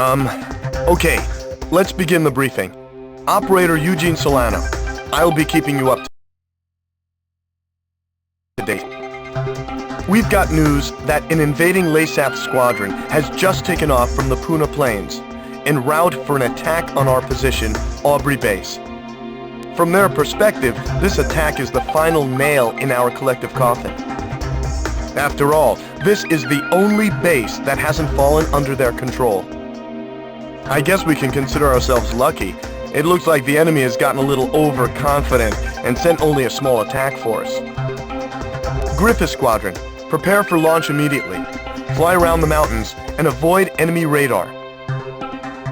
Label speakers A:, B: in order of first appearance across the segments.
A: Okay, let's begin the briefing. Operator Eugene Solano, I'll be keeping you up to date. We've got news that an invading LASAF squadron has just taken off from the Puna Plains, en route for an attack on our position, Aubrey Base. From their perspective, this attack is the final nail in our collective coffin. After all, this is the only base that hasn't fallen under their control. I guess we can consider ourselves lucky. It looks like the enemy has gotten a little overconfident and sent only a small attack force. Griffith Squadron, prepare for launch immediately. Fly around the mountains and avoid enemy radar.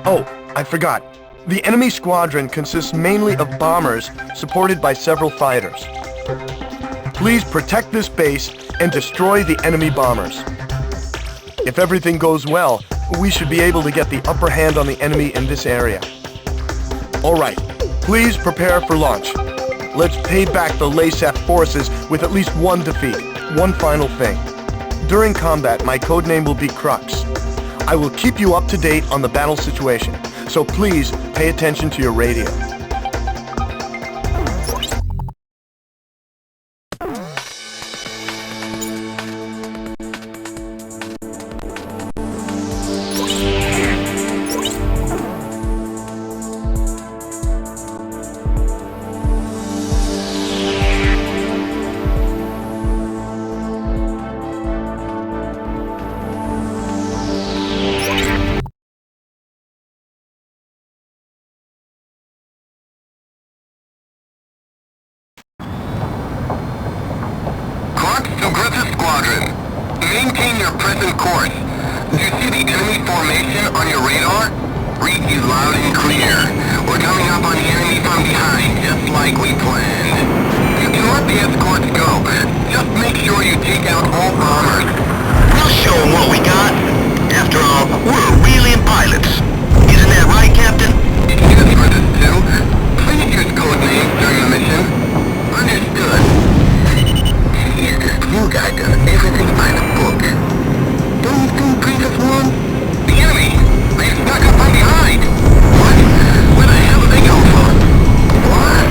A: Oh, I forgot. The enemy squadron consists mainly of bombers supported by several fighters. Please protect this base and destroy the enemy bombers. If everything goes well, we should be able to get the upper hand on the enemy in this area. Alright, please prepare for launch. Let's pay back the LASAF forces with at least one defeat. One final thing. During combat, my codename will be Crux. I will keep you up to date on the battle situation, so please pay attention to your radio.
B: Maintain your present course. Do you see the enemy formation on your radar? Read you loud and clear. We're coming up on the enemy from behind, just like we planned. You can let the escorts go. Just make sure you take out all bombers.
C: We'll show them what we got. After all, we're alien pilots. Isn't that right, Captain?
B: Yes, for this too. Please use code names during the mission. Understood. You guys done everything by the book. Don't you think Griffith won? The enemy! They stuck up from behind! What? Where the hell did they come from? What?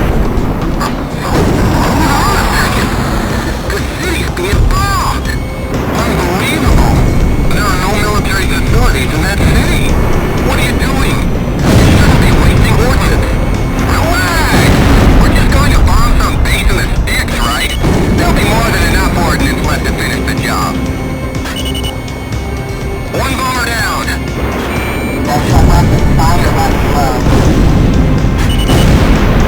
B: Hold on a second. The city's being bombed! Unbelievable! There are no military facilities in that city! What are you doing? You shouldn't be wasting ordnance! Relax! We're just going to bomb some base in the sticks, right? There'll be more than enough ordnance left to finish the job. One bomber down. Special weapon fire on slow.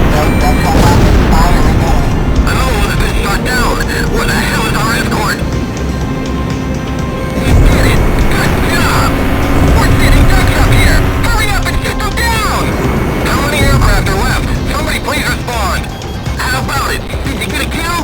B: No special weapon fire again. The hole has been shot down. Where the hell is our escort? You did it. Good job. We're sitting ducks up here. Hurry up and shoot them down. How many aircraft are left? Somebody please respond. How about it? Did you get a kill?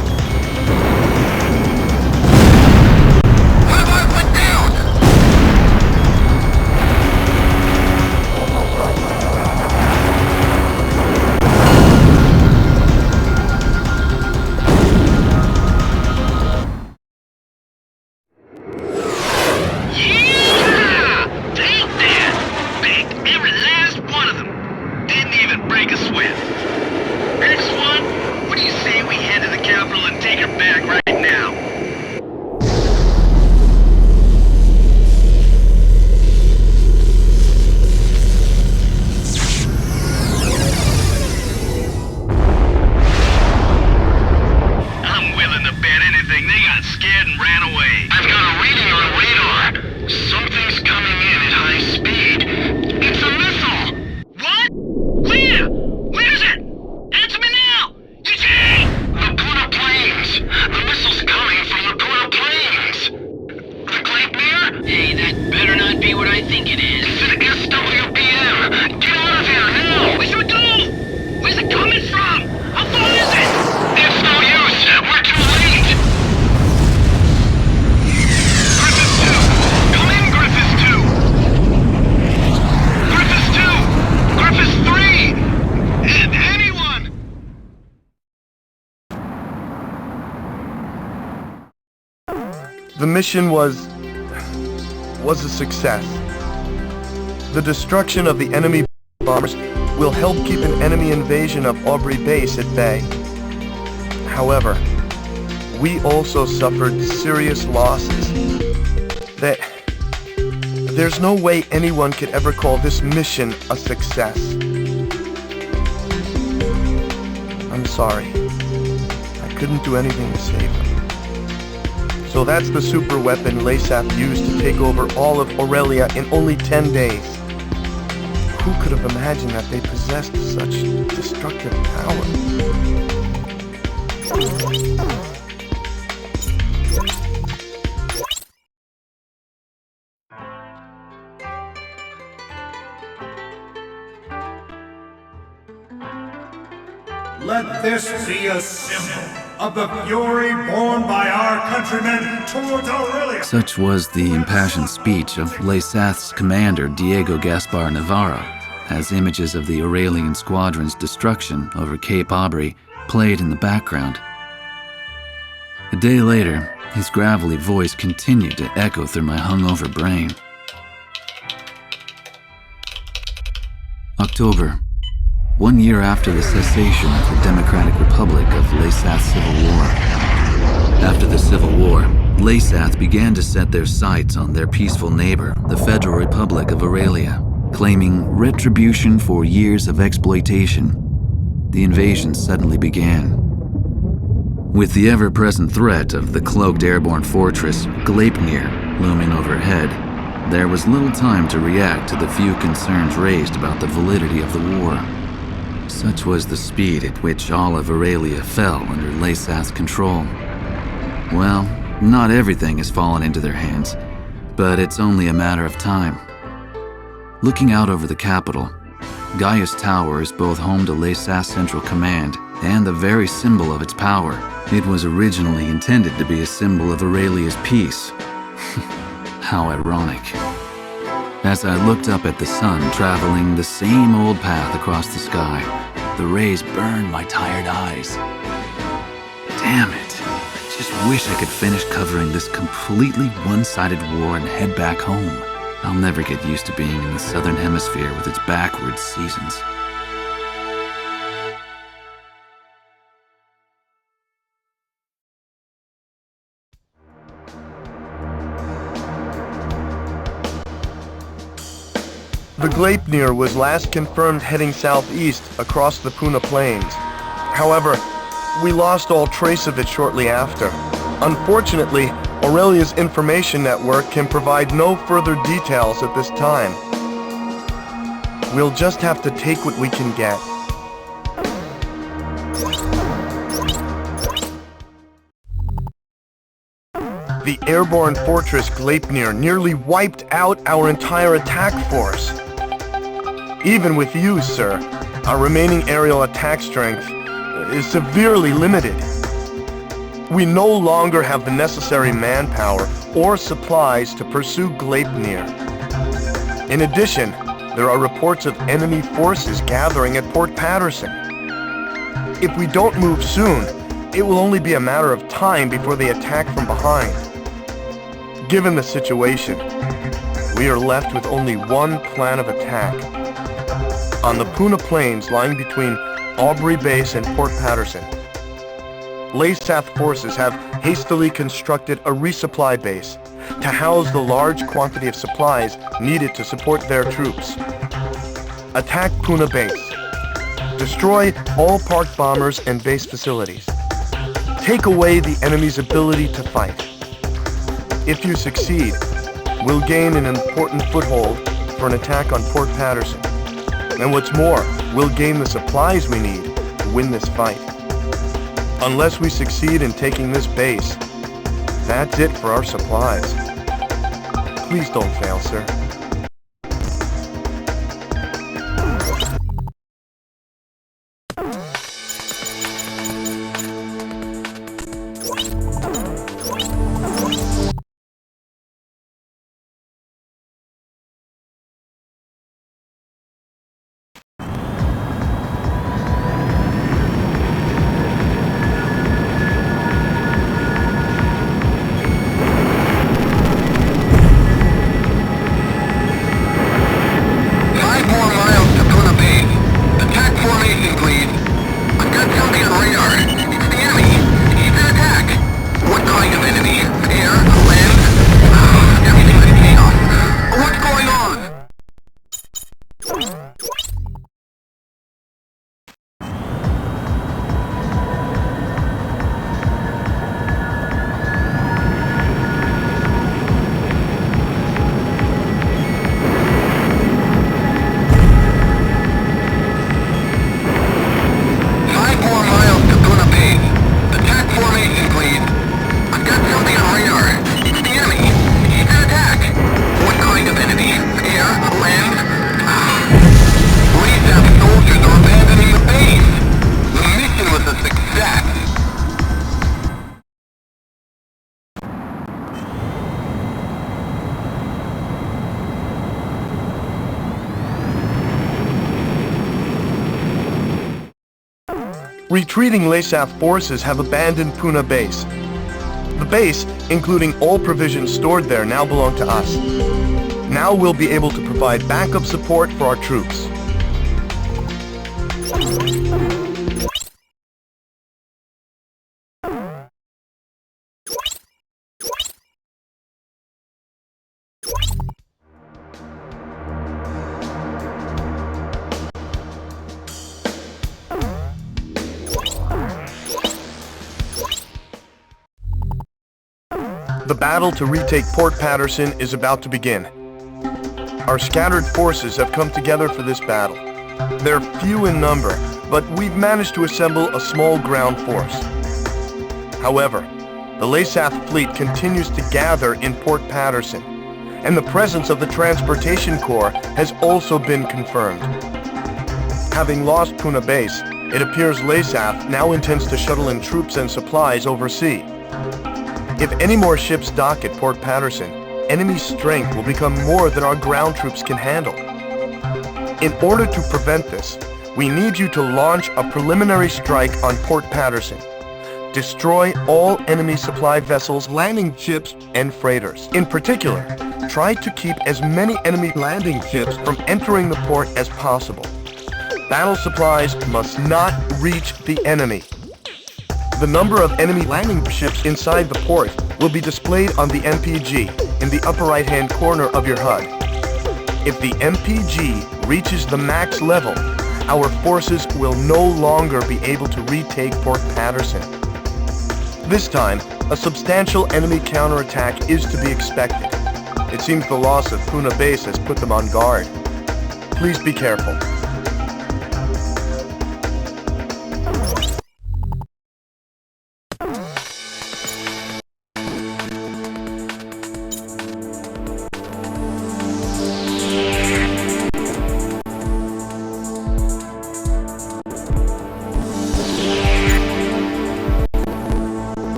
A: The mission was a success. The destruction of the enemy bombers will help keep an enemy invasion of Aubrey Base at bay. However, we also suffered serious losses. There's no way anyone could ever call this mission a success. I'm sorry. I couldn't do anything to save them. So that's the super weapon LASAF used to take over all of Aurelia in only 10 days. Who could have imagined that they possessed such destructive power?
D: Let this be a symbol of the fury borne by our countrymen towards Aurelia.
E: Such was the impassioned speech of LASAF's commander Diego Gaspar Navarro, as images of the Aurelian squadron's destruction over Cape Aubrey played in the background. A day later, his gravelly voice continued to echo through my hungover brain. October. 1 year after the cessation of the Democratic Republic of LASAF's civil war. After the Civil War, LASAF began to set their sights on their peaceful neighbor, the Federal Republic of Aurelia, claiming retribution for years of exploitation. The invasion suddenly began. With the ever-present threat of the cloaked airborne fortress Gleipnir looming overhead, there was little time to react to the few concerns raised about the validity of the war. Such was the speed at which all of Aurelia fell under LASAF's control. Well, not everything has fallen into their hands, but it's only a matter of time. Looking out over the capital, Gaius Tower is both home to LASAF's Central Command and the very symbol of its power. It was originally intended to be a symbol of Aurelia's peace. How ironic. As I looked up at the sun traveling the same old path across the sky, the rays burned my tired eyes. Damn it. I just wish I could finish covering this completely one-sided war and head back home. I'll never get used to being in the southern hemisphere with its backwards seasons.
A: The Gleipnir was last confirmed heading southeast across the Puna Plains. However, we lost all trace of it shortly after. Unfortunately, Aurelia's information network can provide no further details at this time. We'll just have to take what we can get. The airborne fortress Gleipnir nearly wiped out our entire attack force. Even with you, sir, our remaining aerial attack strength is severely limited. We no longer have the necessary manpower or supplies to pursue Gleipnir. In addition, there are reports of enemy forces gathering at Port Patterson. If we don't move soon, it will only be a matter of time before they attack from behind. Given the situation, we are left with only one plan of attack. On the Puna Plains lying between Aubrey Base and Port Patterson, LASAF forces have hastily constructed a resupply base to house the large quantity of supplies needed to support their troops. Attack Puna Base. Destroy all parked bombers and base facilities. Take away the enemy's ability to fight. If you succeed, we'll gain an important foothold for an attack on Port Patterson. And what's more, we'll gain the supplies we need to win this fight. Unless we succeed in taking this base, that's it for our supplies. Please don't fail, sir. Retreating LASAF forces have abandoned Puna Base. The base, including all provisions stored there, now belong to us. Now we'll be able to provide backup support for our troops. The battle to retake Port Patterson is about to begin. Our scattered forces have come together for this battle. They're few in number, but we've managed to assemble a small ground force. However, the LASAF fleet continues to gather in Port Patterson, and the presence of the Transportation Corps has also been confirmed. Having lost Puna Base, it appears LASAF now intends to shuttle in troops and supplies overseas. If any more ships dock at Port Patterson, enemy strength will become more than our ground troops can handle. In order to prevent this, we need you to launch a preliminary strike on Port Patterson. Destroy all enemy supply vessels, landing ships, and freighters. In particular, try to keep as many enemy landing ships from entering the port as possible. Battle supplies must not reach the enemy. The number of enemy landing ships inside the port will be displayed on the MPG in the upper right-hand corner of your HUD. If the MPG reaches the max level, our forces will no longer be able to retake Port Patterson. This time, a substantial enemy counterattack is to be expected. It seems the loss of Puna Base has put them on guard. Please be careful.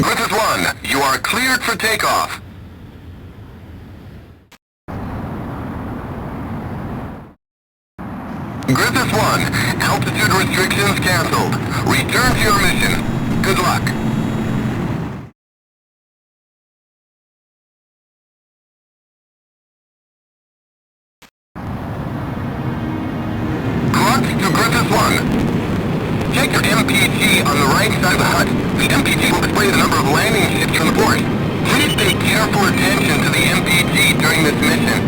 B: Griffith 1, you are cleared for takeoff. Griffith 1, altitude restrictions canceled. Return to your mission. Good luck. Crux to Griffith 1. Check your MPG on the right side of the HUD. The MPG will display the number of landing ships from the port. Please pay careful attention to the MPG during this mission.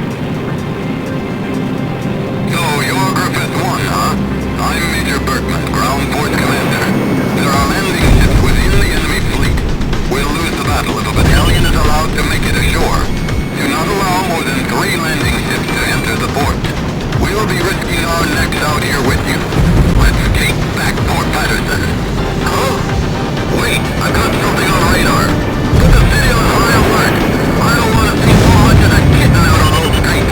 B: So, you're Griffith 1, huh? I'm Major Berkman, Ground Force Commander. There are landing ships within the enemy fleet. We'll lose the battle if a battalion is allowed to make it ashore. Do not allow more than 3 landing ships to enter the port. We'll be risking our necks out here with you. Let's take back Port Patterson. Huh? Wait, I got something on radar. Put the city on high alert. I don't want to see so much as a kitten out on those streets.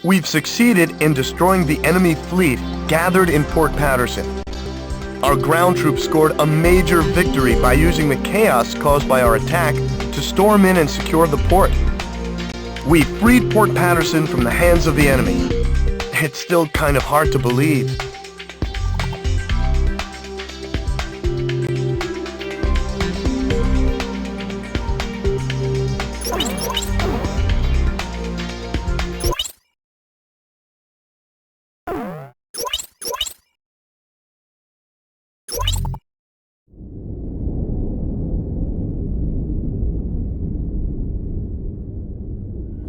A: We've succeeded in destroying the enemy fleet gathered in Port Patterson. Our ground troops scored a major victory by using the chaos caused by our attack to storm in and secure the port. We freed Port Patterson from the hands of the enemy. It's still kind of hard to believe.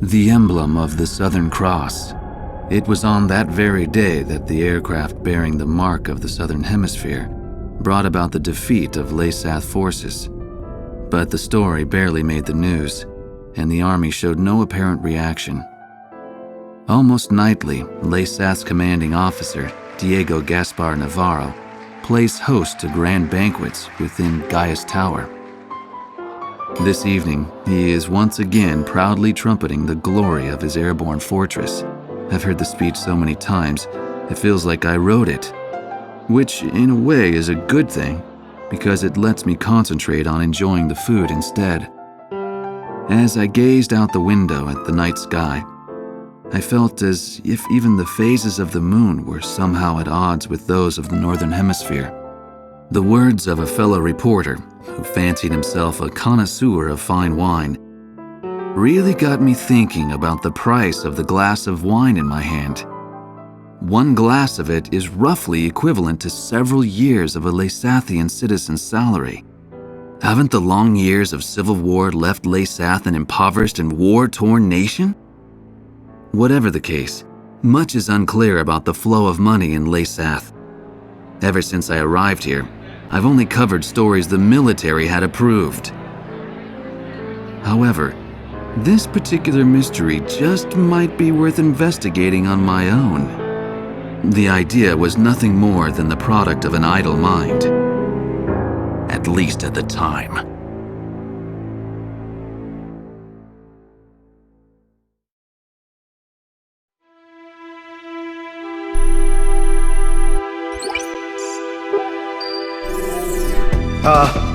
E: The emblem of the Southern Cross. It was on that very day that the aircraft bearing the mark of the Southern Hemisphere brought about the defeat of Laysath forces. But the story barely made the news, and the army showed no apparent reaction. Almost nightly, Laysath's commanding officer, Diego Gaspar Navarro, plays host to grand banquets within Gaius Tower. This evening, he is once again proudly trumpeting the glory of his airborne fortress. I've heard the speech so many times, it feels like I wrote it. Which, in a way, is a good thing, because it lets me concentrate on enjoying the food instead. As I gazed out the window at the night sky, I felt as if even the phases of the moon were somehow at odds with those of the Northern Hemisphere. The words of a fellow reporter, who fancied himself a connoisseur of fine wine, really got me thinking about the price of the glass of wine in my hand. One glass of it is roughly equivalent to several years of a Laysathian citizen's salary. Haven't the long years of civil war left Laysath an impoverished and war-torn nation? Whatever the case, much is unclear about the flow of money in Laysath. Ever since I arrived here, I've only covered stories the military had approved. However, this particular mystery just might be worth investigating on my own. The idea was nothing more than the product of an idle mind. At least at the time.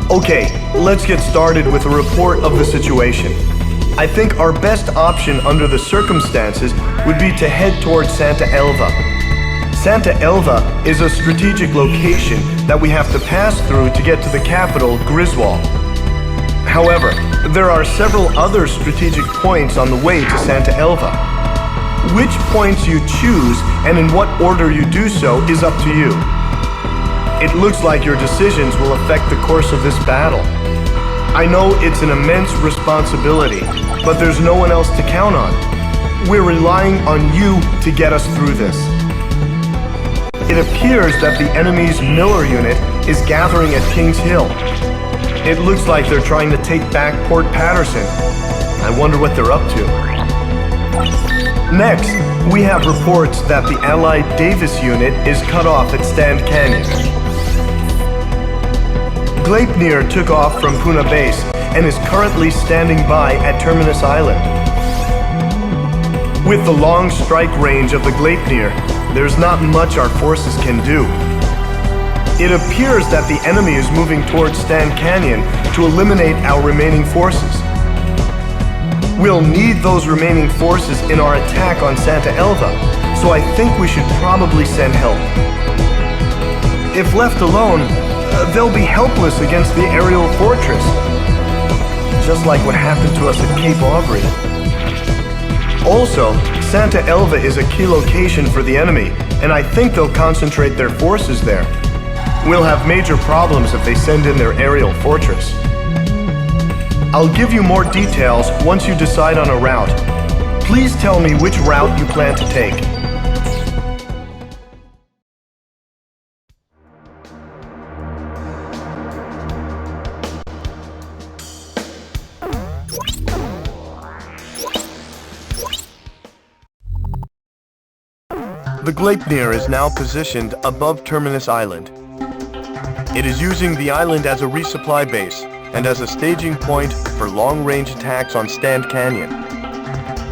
A: Okay, let's get started with a report of the situation. I think our best option under the circumstances would be to head towards Santa Elva. Santa Elva is a strategic location that we have to pass through to get to the capital, Griswold. However, there are several other strategic points on the way to Santa Elva. Which points you choose and in what order you do so is up to you. It looks like your decisions will affect the course of this battle. I know it's an immense responsibility, but there's no one else to count on. We're relying on you to get us through this. It appears that the enemy's Miller unit is gathering at Kings Hill. It looks like they're trying to take back Port Patterson. I wonder what they're up to. Next, we have reports that the Allied Davis unit is cut off at Stand Canyon. Gleipnir took off from Puna Base and is currently standing by at Terminus Island. With the long strike range of the Gleipnir, there's not much our forces can do. It appears that the enemy is moving towards Stand Canyon to eliminate our remaining forces. We'll need those remaining forces in our attack on Santa Elva, so I think we should probably send help. If left alone, they'll be helpless against the aerial fortress, just like what happened to us at Cape Aubrey. Also, Santa Elva is a key location for the enemy, and I think they'll concentrate their forces there. We'll have major problems if they send in their aerial fortress. I'll give you more details once you decide on a route. Please tell me which route you plan to take. The Gleipnir is now positioned above Terminus Island. It is using the island as a resupply base and as a staging point for long-range attacks on Stand Canyon.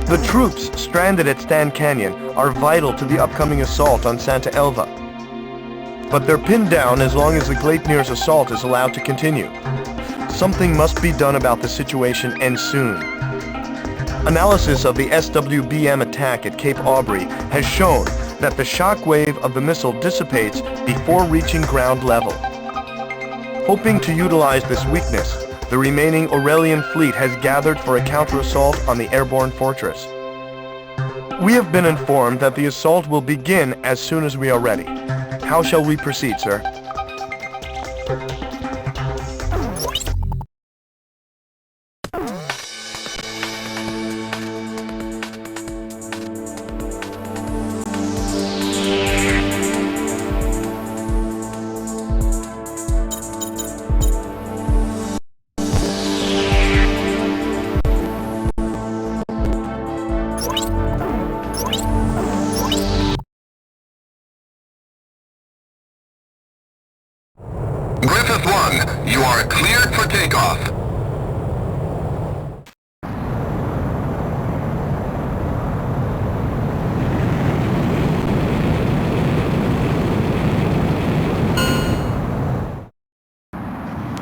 A: The troops stranded at Stan Canyon are vital to the upcoming assault on Santa Elva. But they're pinned down as long as the Gleipnir's assault is allowed to continue. Something must be done about the situation, and soon. Analysis of the SWBM attack at Cape Aubrey has shown that the shock wave of the missile dissipates before reaching ground level. Hoping to utilize this weakness, the remaining Aurelian fleet has gathered for a counter-assault on the airborne fortress. We have been informed that the assault will begin as soon as we are ready. How shall we proceed, sir?
B: Griffith 1, you are cleared for takeoff.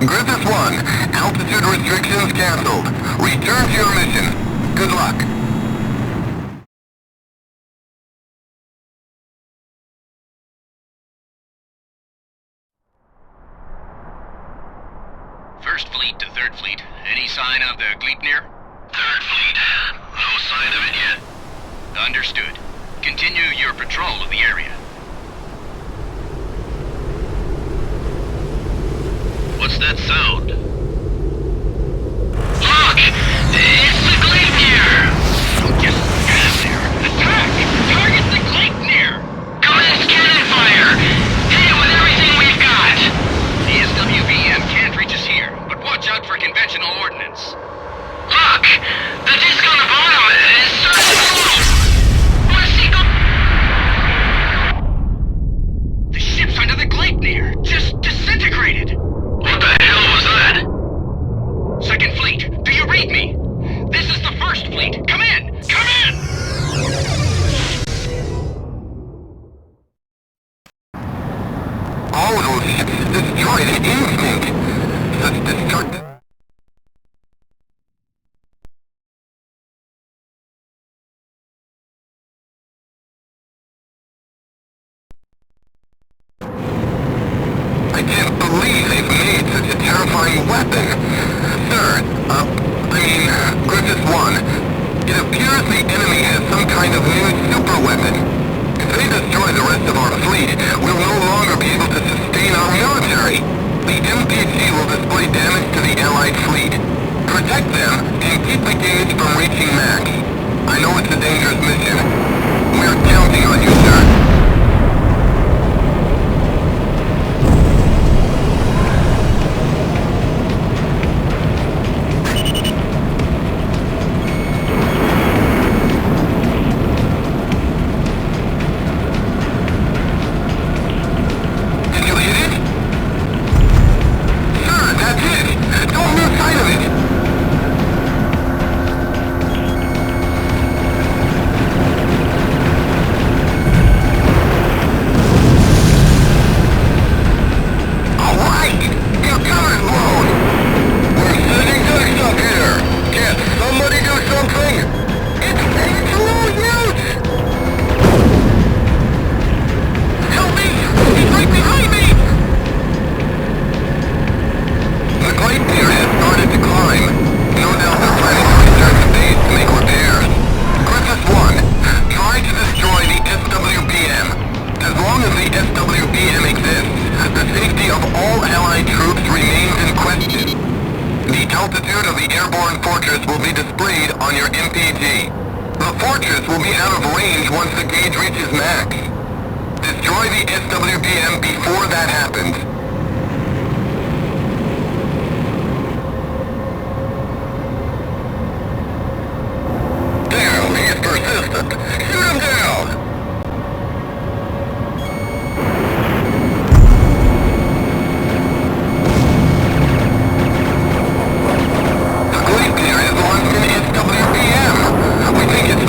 B: Griffith 1, altitude restrictions canceled. Return to your mission. Good luck.
F: First Fleet to Third Fleet. Any sign of the Gleipnir?
C: Third Fleet. No sign of it yet.
F: Understood. Continue your patrol of the area. What's that sound?
C: Look! It's the Gleipnir!
F: Just get out there! Attack! Target the Gleipnir!
C: Commence cannon fire! Hit it with everything we've got!
F: The SWBM can't reach us here, but watch out for conventional ordnance.
C: Look! The disc on the bottom is starting to glow! What's he go-
F: The ships under the Gleipnir just disintegrated!
C: What the hell was that?
F: Second Fleet, do you read me? This is the First Fleet! Come in! Come in!
B: All of those ships destroyed in instinct. Such destructive... I can't believe they've made such a terrifying weapon. Sir, Griffith 1, it appears the enemy has some kind of new super weapon. If they destroy the rest of our fleet, we'll no longer be able to sustain our military. The MPG will display damage to the Allied fleet. Protect them and keep the gauge from reaching max. I know it's a dangerous mission. We're counting on you, sir. Did you hit it? Sir, that's it! Don't lose sight of it! Alright! Your cover's blown! We're sending ducks up here! Can't somebody do something? It's no use! Help me! He's right behind me! The Gleipnir has started to climb. No doubt they're planning to return to base to make repairs. Griffith 1, try to destroy the SWBM. As long as the SWBM exists, the safety of all Allied troops remains in question. The altitude of the airborne fortress will be displayed on your MPG. The fortress will be out of range once the gauge reaches max. Destroy the SWBM before that happens. Damn, he is persistent. Shoot him down! The Gleipnir is launched in SWBM. We think it's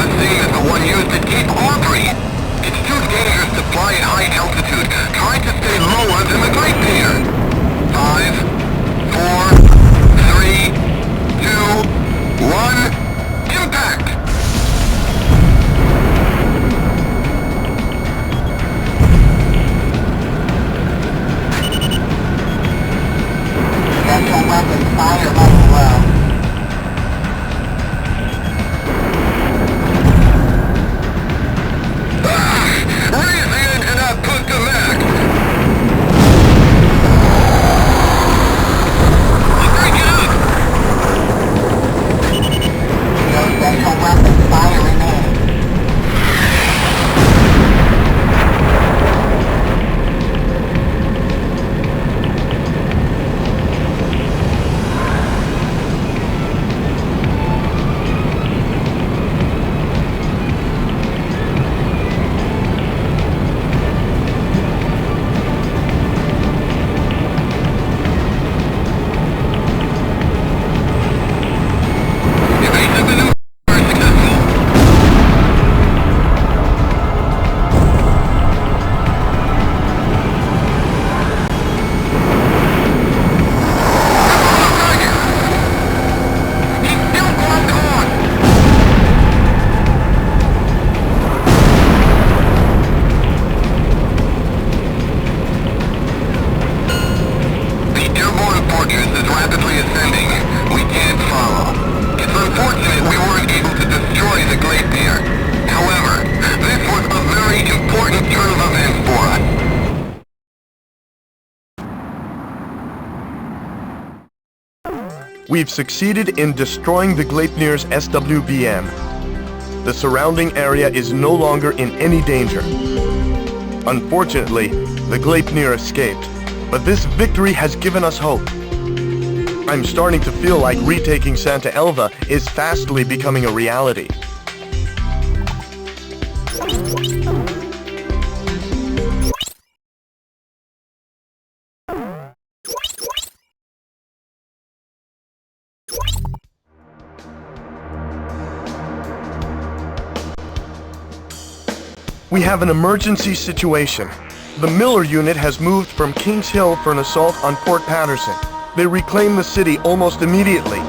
A: We've succeeded in destroying the Gleipnir's SWBM. The surrounding area is no longer in any danger. Unfortunately, the Gleipnir escaped, but this victory has given us hope. I'm starting to feel like retaking Santa Elva is fastly becoming a reality. We have an emergency situation. The Miller unit has moved from Kings Hill for an assault on Port Patterson. They reclaim the city almost immediately.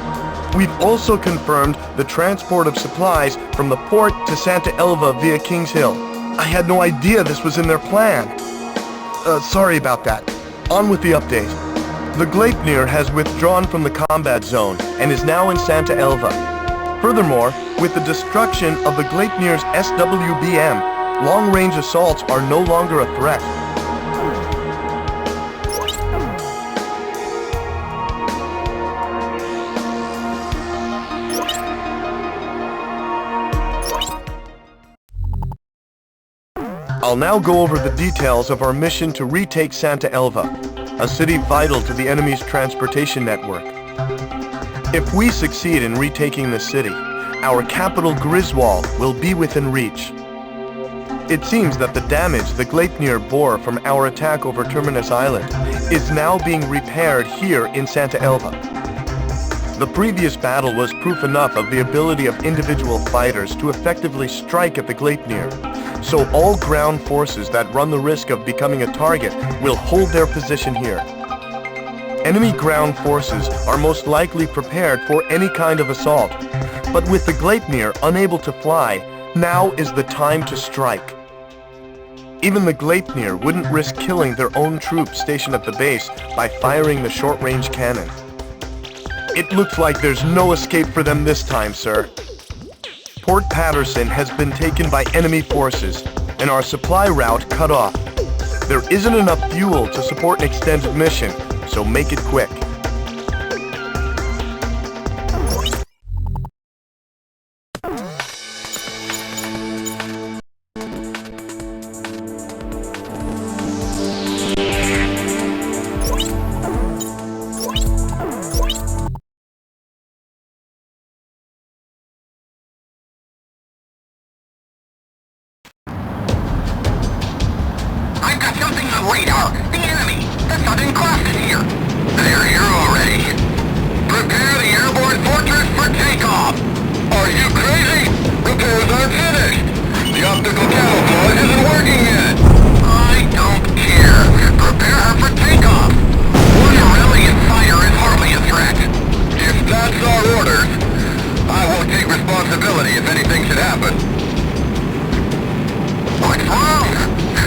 A: We've also confirmed the transport of supplies from the port to Santa Elva via Kings Hill. I had no idea this was in their plan. Sorry about that. On with the update. The Gleipnir has withdrawn from the combat zone and is now in Santa Elva. Furthermore, with the destruction of the Gleipnir's SWBM, long-range assaults are no longer a threat. I'll now go over the details of our mission to retake Santa Elva, a city vital to the enemy's transportation network. If we succeed in retaking the city, our capital Griswold will be within reach. It seems that the damage the Gleipnir bore from our attack over Terminus Island is now being repaired here in Santa Elva. The previous battle was proof enough of the ability of individual fighters to effectively strike at the Gleipnir, so all ground forces that run the risk of becoming a target will hold their position here. Enemy ground forces are most likely prepared for any kind of assault, but with the Gleipnir unable to fly, now is the time to strike. Even the Gleipnir wouldn't risk killing their own troops stationed at the base by firing the short-range cannon. It looks like there's no escape for them this time, sir. Port Patterson has been taken by enemy forces, and our supply route cut off. There isn't enough fuel to support an extended mission, so make it quick.
B: I've got something on radar! The enemy! The Southern Cross is here! They're here already! Prepare the airborne fortress for takeoff! Are you crazy? Repairs aren't finished! The optical camouflage isn't working yet! I don't care! Prepare her for takeoff! One Aurelian fire is hardly a threat! If that's our orders, I won't take responsibility if anything should happen. What's wrong?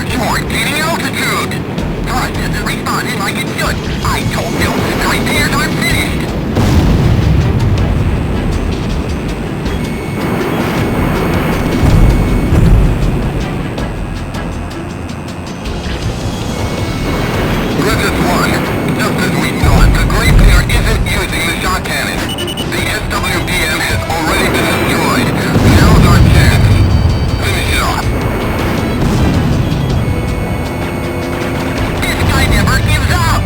B: You aren't gaining altitude! Thrust isn't responding like it should! I told you, the repairs aren't finished! Griffith 1, just as we thought, the Gleipnir isn't using the shot cannon. The SWBM has already been destroyed. Now's our chance. Finish it off. This guy never gives up!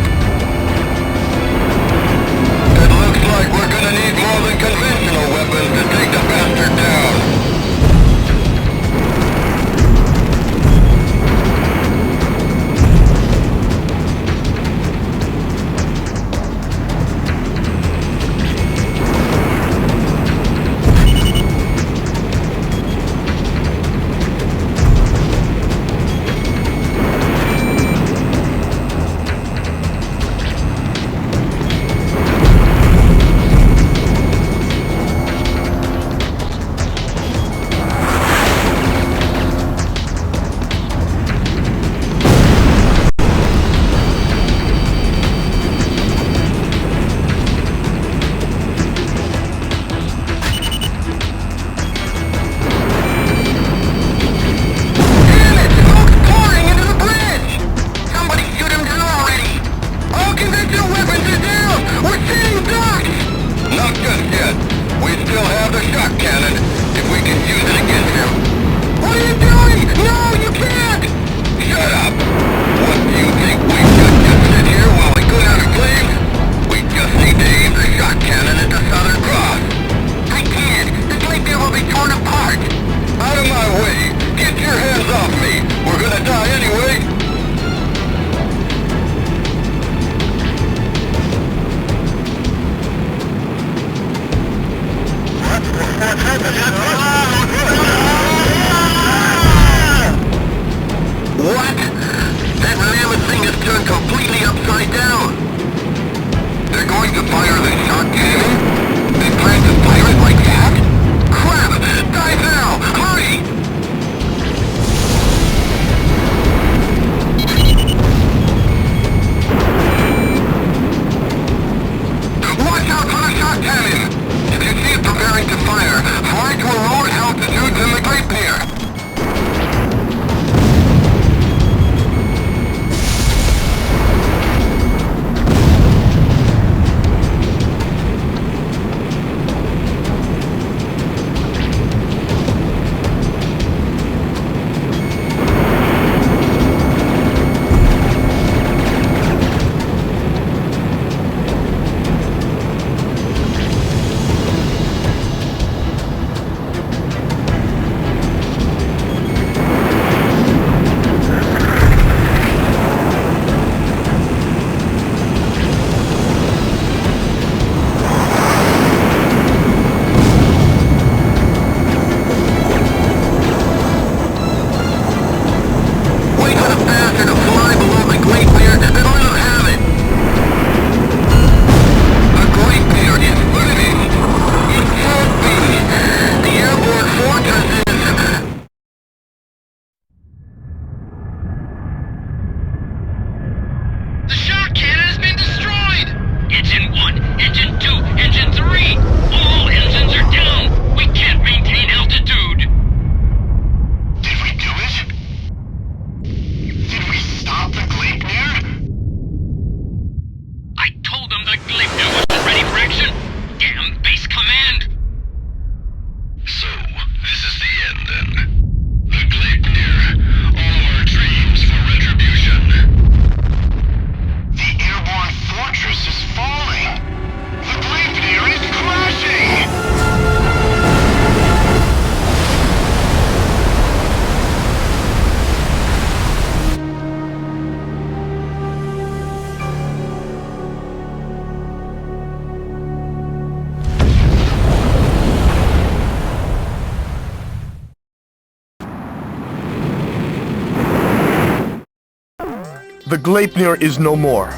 A: The Gleipnir is no more.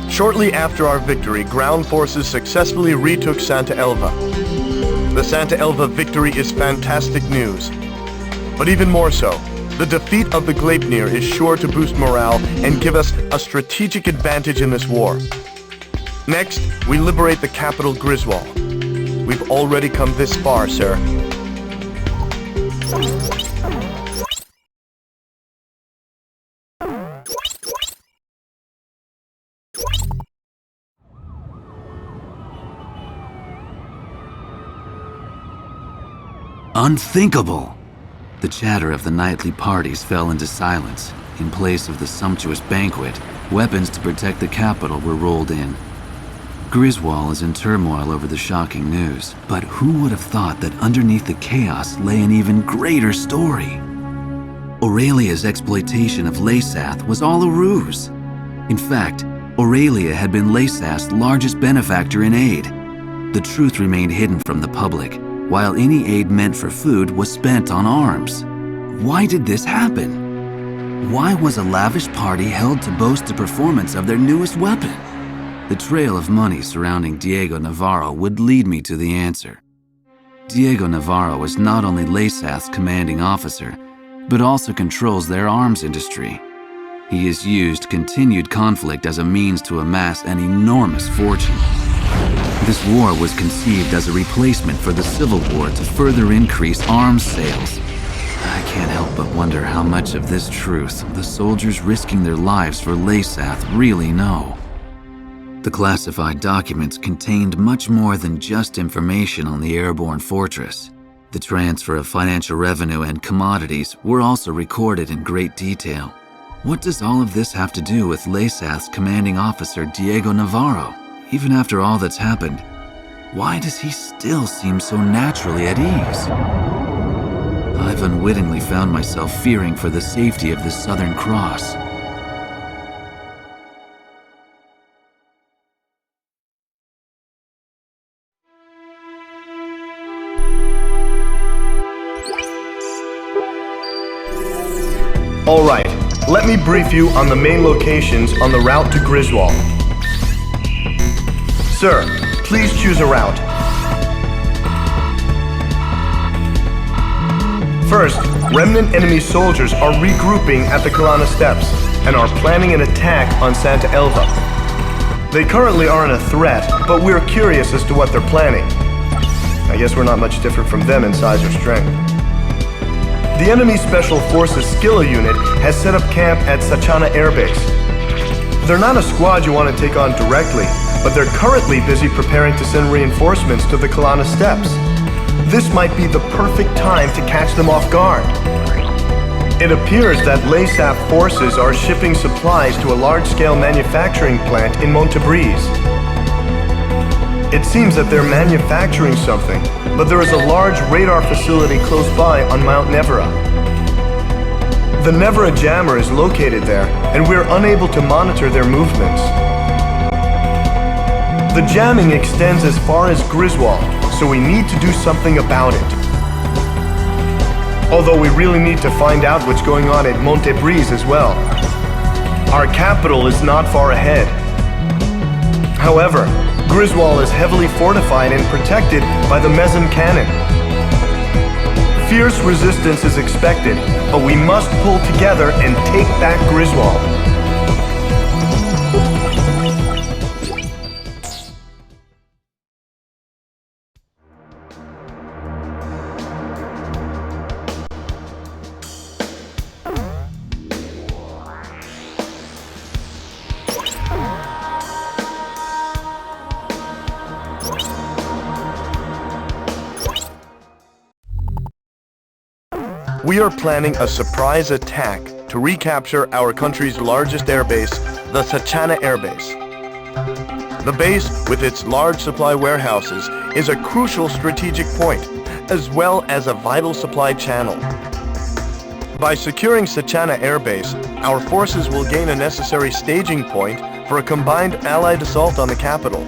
A: Shortly after our victory, ground forces successfully retook Santa Elva. The Santa Elva victory is fantastic news. But even more so, the defeat of the Gleipnir is sure to boost morale and give us a strategic advantage in this war. Next, we liberate the capital Griswold. We've already come this far, sir.
E: Unthinkable! The chatter of the nightly parties fell into silence. In place of the sumptuous banquet, weapons to protect the capital were rolled in. Griswold is in turmoil over the shocking news, but who would have thought that underneath the chaos lay an even greater story? Aurelia's exploitation of Leysath was all a ruse. In fact, Aurelia had been Leysath's largest benefactor in aid. The truth remained hidden from the public, while any aid meant for food was spent on arms. Why did this happen? Why was a lavish party held to boast the performance of their newest weapon? The trail of money surrounding Diego Navarro would lead me to the answer. Diego Navarro is not only Leysath's commanding officer, but also controls their arms industry. He has used continued conflict as a means to amass an enormous fortune. This war was conceived as a replacement for the Civil War to further increase arms sales. I can't help but wonder how much of this truth the soldiers risking their lives for Leysath really know. The classified documents contained much more than just information on the airborne fortress. The transfer of financial revenue and commodities were also recorded in great detail. What does all of this have to do with Leysath's commanding officer Diego Navarro? Even after all that's happened, why does he still seem so naturally at ease? I've unwittingly found myself fearing for the safety of the Southern Cross.
A: All right, let me brief you on the main locations on the route to Griswold. Sir, please choose a route. First, remnant enemy soldiers are regrouping at the Kalana Steps and are planning an attack on Santa Elva. They currently aren't a threat, but we're curious as to what they're planning. I guess we're not much different from them in size or strength. The enemy Special Forces Skilla unit has set up camp at Sachana Air Base. They're not a squad you want to take on directly, but they're currently busy preparing to send reinforcements to the Kalana Steps. This might be the perfect time to catch them off guard. It appears that Leysath forces are shipping supplies to a large-scale manufacturing plant in Montebriz. It seems that they're manufacturing something, but there is a large radar facility close by on Mount Nevera. The Nevera jammer is located there, and we're unable to monitor their movements. The jamming extends as far as Griswold, so we need to do something about it. Although we really need to find out what's going on at Montebriz as well. Our capital is not far ahead. However, Griswold is heavily fortified and protected by the Mezim cannon. Fierce resistance is expected, but we must pull together and take back Griswold. We are planning a surprise attack to recapture our country's largest airbase, the Sachana Air Base. The base, with its large supply warehouses, is a crucial strategic point, as well as a vital supply channel. By securing Sachana Air Base, our forces will gain a necessary staging point for a combined Allied assault on the capital.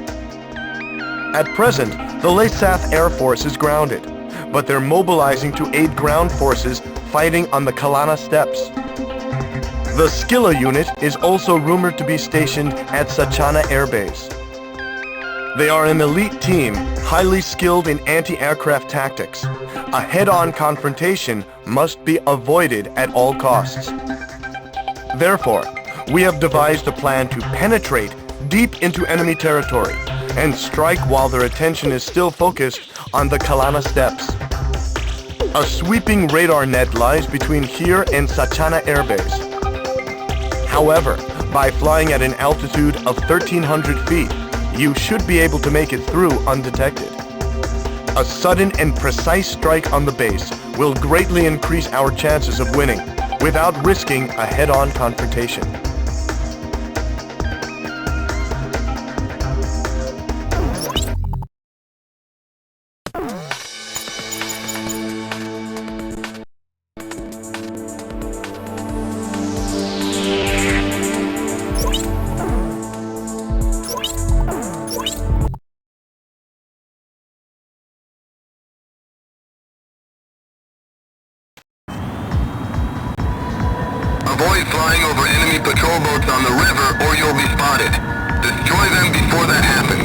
A: At present, the Leysath Air Force is grounded, but they're mobilizing to aid ground forces fighting on the Kalana Steps. The Skilla unit is also rumored to be stationed at Sachana Air Base. They are an elite team, highly skilled in anti-aircraft tactics. A head-on confrontation must be avoided at all costs. Therefore, we have devised a plan to penetrate deep into enemy territory and strike while their attention is still focused on the Kalana Steppes. A sweeping radar net lies between here and Sachana Air Base. However, by flying at an altitude of 1,300 feet, you should be able to make it through undetected. A sudden and precise strike on the base will greatly increase our chances of winning without risking a head-on confrontation.
B: Avoid flying over enemy patrol boats on the river or you'll be spotted. Destroy them before that happens.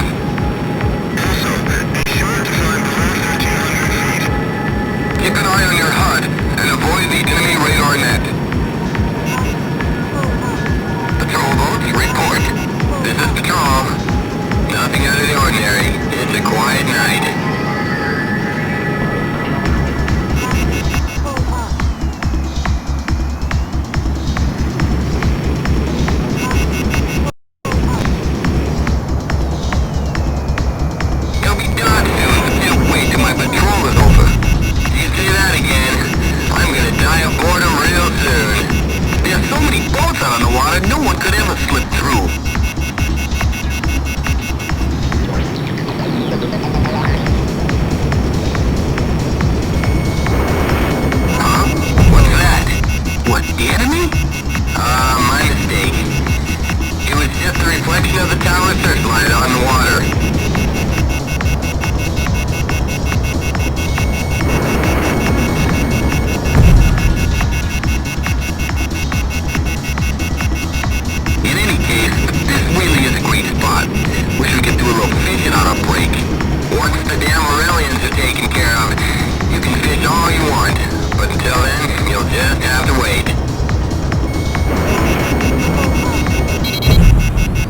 C: Also, be sure to fly below 1,300 feet.
B: Keep an eye on your HUD and avoid the enemy radar net. Patrol boats, report. This is Patrol. Nothing out of the ordinary. It's a quiet night. No one could ever slip through. Huh? What's that? What, the enemy? My mistake. It was just a reflection of the tower searchlight on the water. Wish we could do a little fishing on a break. Once the damn Aurelians are taken care of, you can fish all you want. But until then, you'll just have to wait.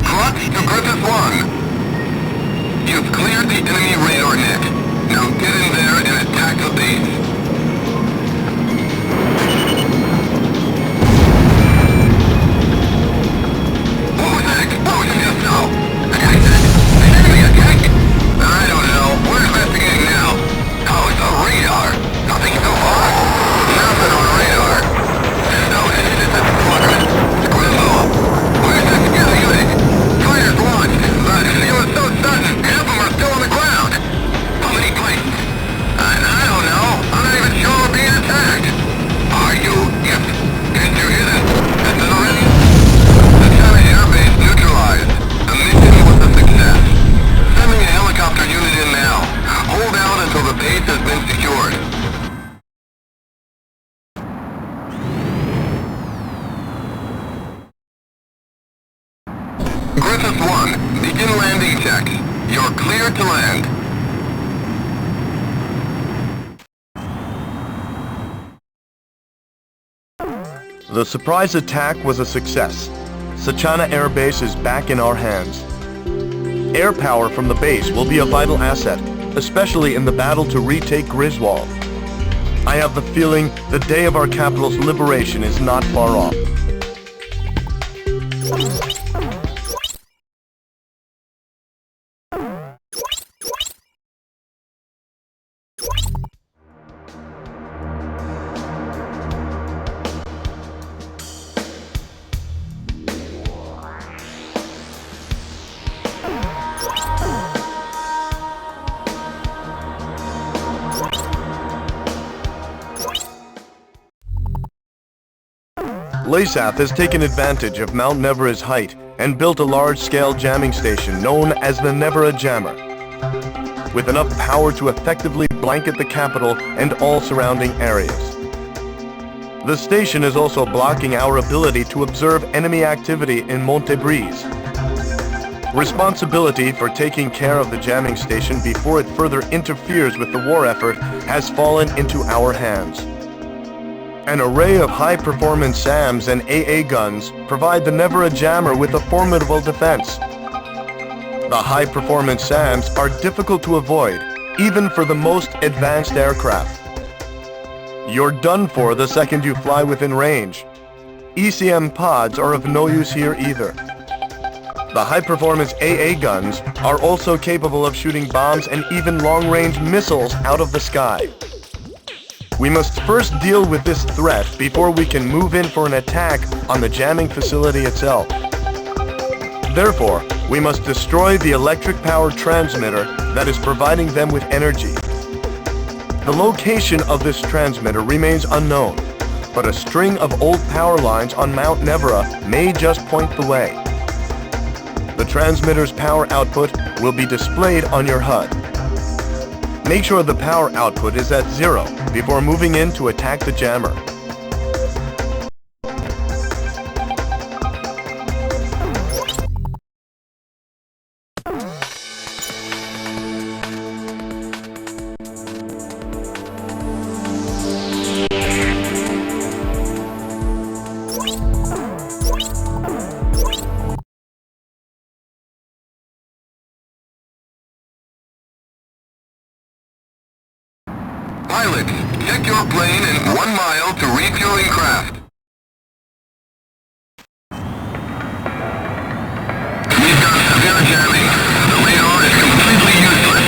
B: Clutch to Griffith 1. You've cleared the enemy radar net. Now get in there and attack the base. What was that explosion just now? I don't know. We're investigating now. How is the radar? Nothing so far? Nothing on radar. There's no innocent squadron. Scrimbo. Where's that skill unit? Fighters launched, but it was so sudden, half of them are still on the ground. How many planes? I don't know. I'm not even sure we're being attacked. Are you? Yes. Can't you hear that? This is already? The China Air Base neutralized. The mission was a success. Sending a helicopter unit in now. Hold out until the base has been secured. Griffith 1, begin landing checks. You're clear to land.
A: The surprise attack was a success. Sachana Air Base is back in our hands. Air power from the base will be a vital asset, especially in the battle to retake Griswold. I have the feeling the day of our capital's liberation is not far off. Laysath has taken advantage of Mount Nevera's height and built a large-scale jamming station known as the Nevera Jammer, with enough power to effectively blanket the capital and all surrounding areas. The station is also blocking our ability to observe enemy activity in Monte Breeze. Responsibility for taking care of the jamming station before it further interferes with the war effort has fallen into our hands. An array of high-performance SAMs and AA guns provide the Never a Jammer with a formidable defense. The high-performance SAMs are difficult to avoid, even for the most advanced aircraft. You're done for the second you fly within range. ECM pods are of no use here either. The high-performance AA guns are also capable of shooting bombs and even long-range missiles out of the sky. We must first deal with this threat before we can move in for an attack on the jamming facility itself. Therefore, we must destroy the electric-powered transmitter that is providing them with energy. The location of this transmitter remains unknown, but a string of old power lines on Mount Nevera may just point the way. The transmitter's power output will be displayed on your HUD. Make sure the power output is at 0 before moving in to attack the jammer.
B: Pilot, check your plane in 1 mile to refueling craft. We've got severe jamming. The radar is completely useless.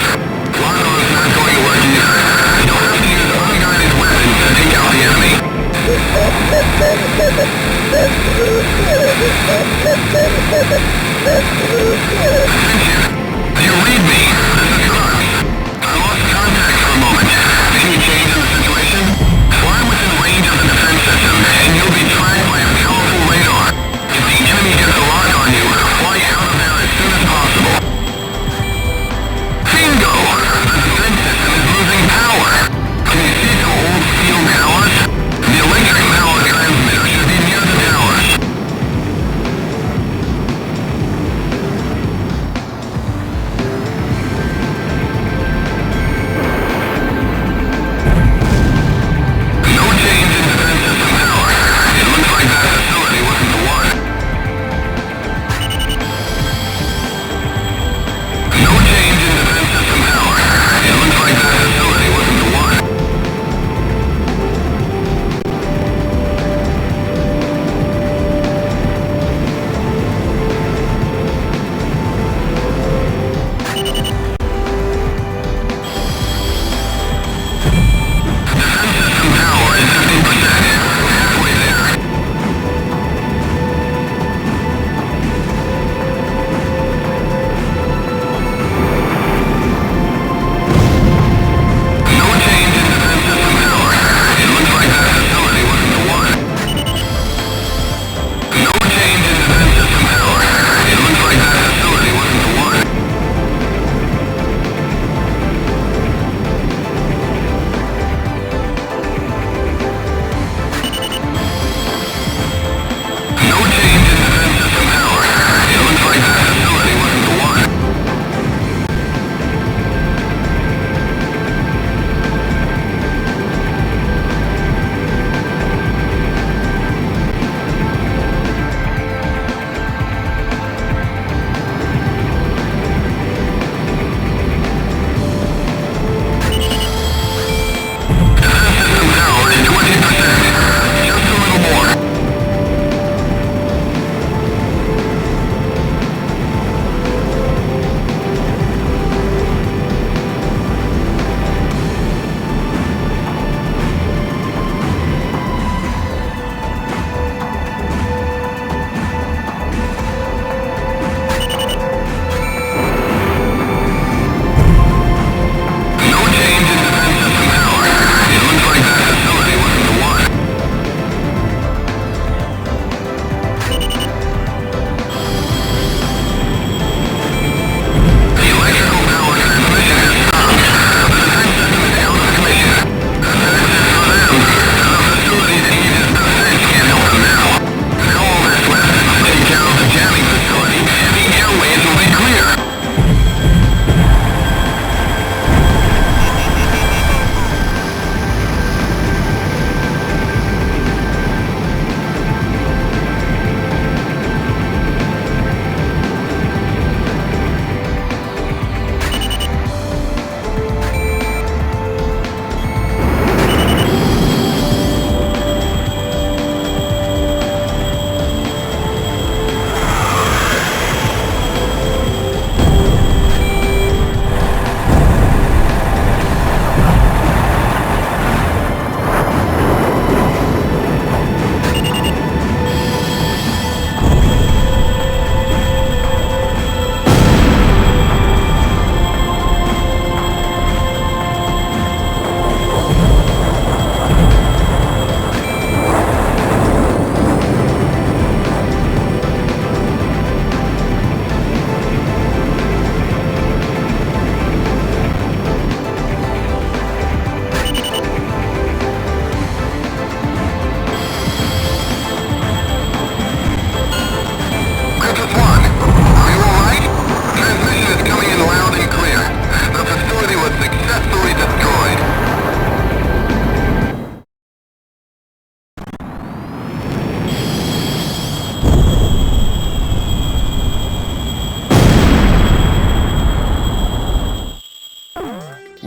B: Radar is not going to work either. You'll have to use unguided weapons to take out the enemy. Attention! Do you read me? This is Clark. I lost contact for a moment. Any change in the situation? Fly within range of the defense system, and you'll be tracked by a powerful radar. If the enemy gets a lock on you, fly out of there as soon as possible. Bingo! The defense system is losing power. Can you see some old steel towers? The electric power transmitter should be near the towers.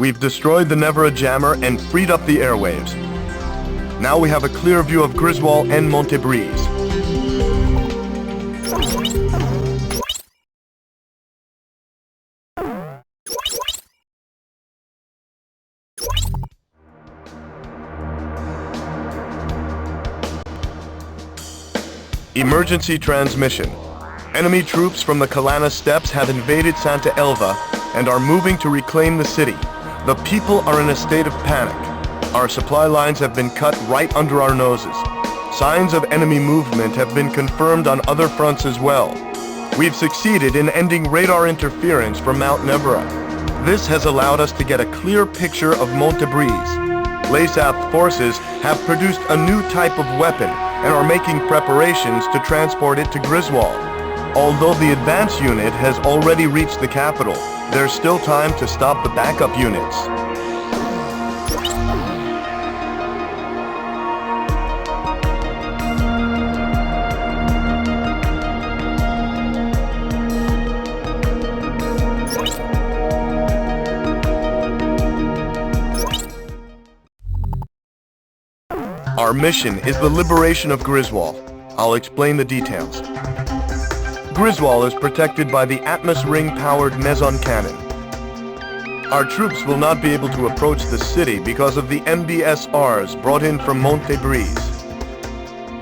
A: We've destroyed the Nevera jammer and freed up the airwaves. Now we have a clear view of Griswold and Montebreeze. Emergency transmission. Enemy troops from the Kalana Steppes have invaded Santa Elva and are moving to reclaim the city. The people are in a state of panic. Our supply lines have been cut right under our noses. Signs of enemy movement have been confirmed on other fronts as well. We've succeeded in ending radar interference from Mount Nevera. This has allowed us to get a clear picture of Montebreeze. Lesath forces have produced a new type of weapon and are making preparations to transport it to Griswold. Although the advance unit has already reached the capital, there's still time to stop the backup units. Our mission is the liberation of Griswold. I'll explain the details. Griswold is protected by the Atmos Ring-powered Meson cannon. Our troops will not be able to approach the city because of the MBSRs brought in from Montebreeze.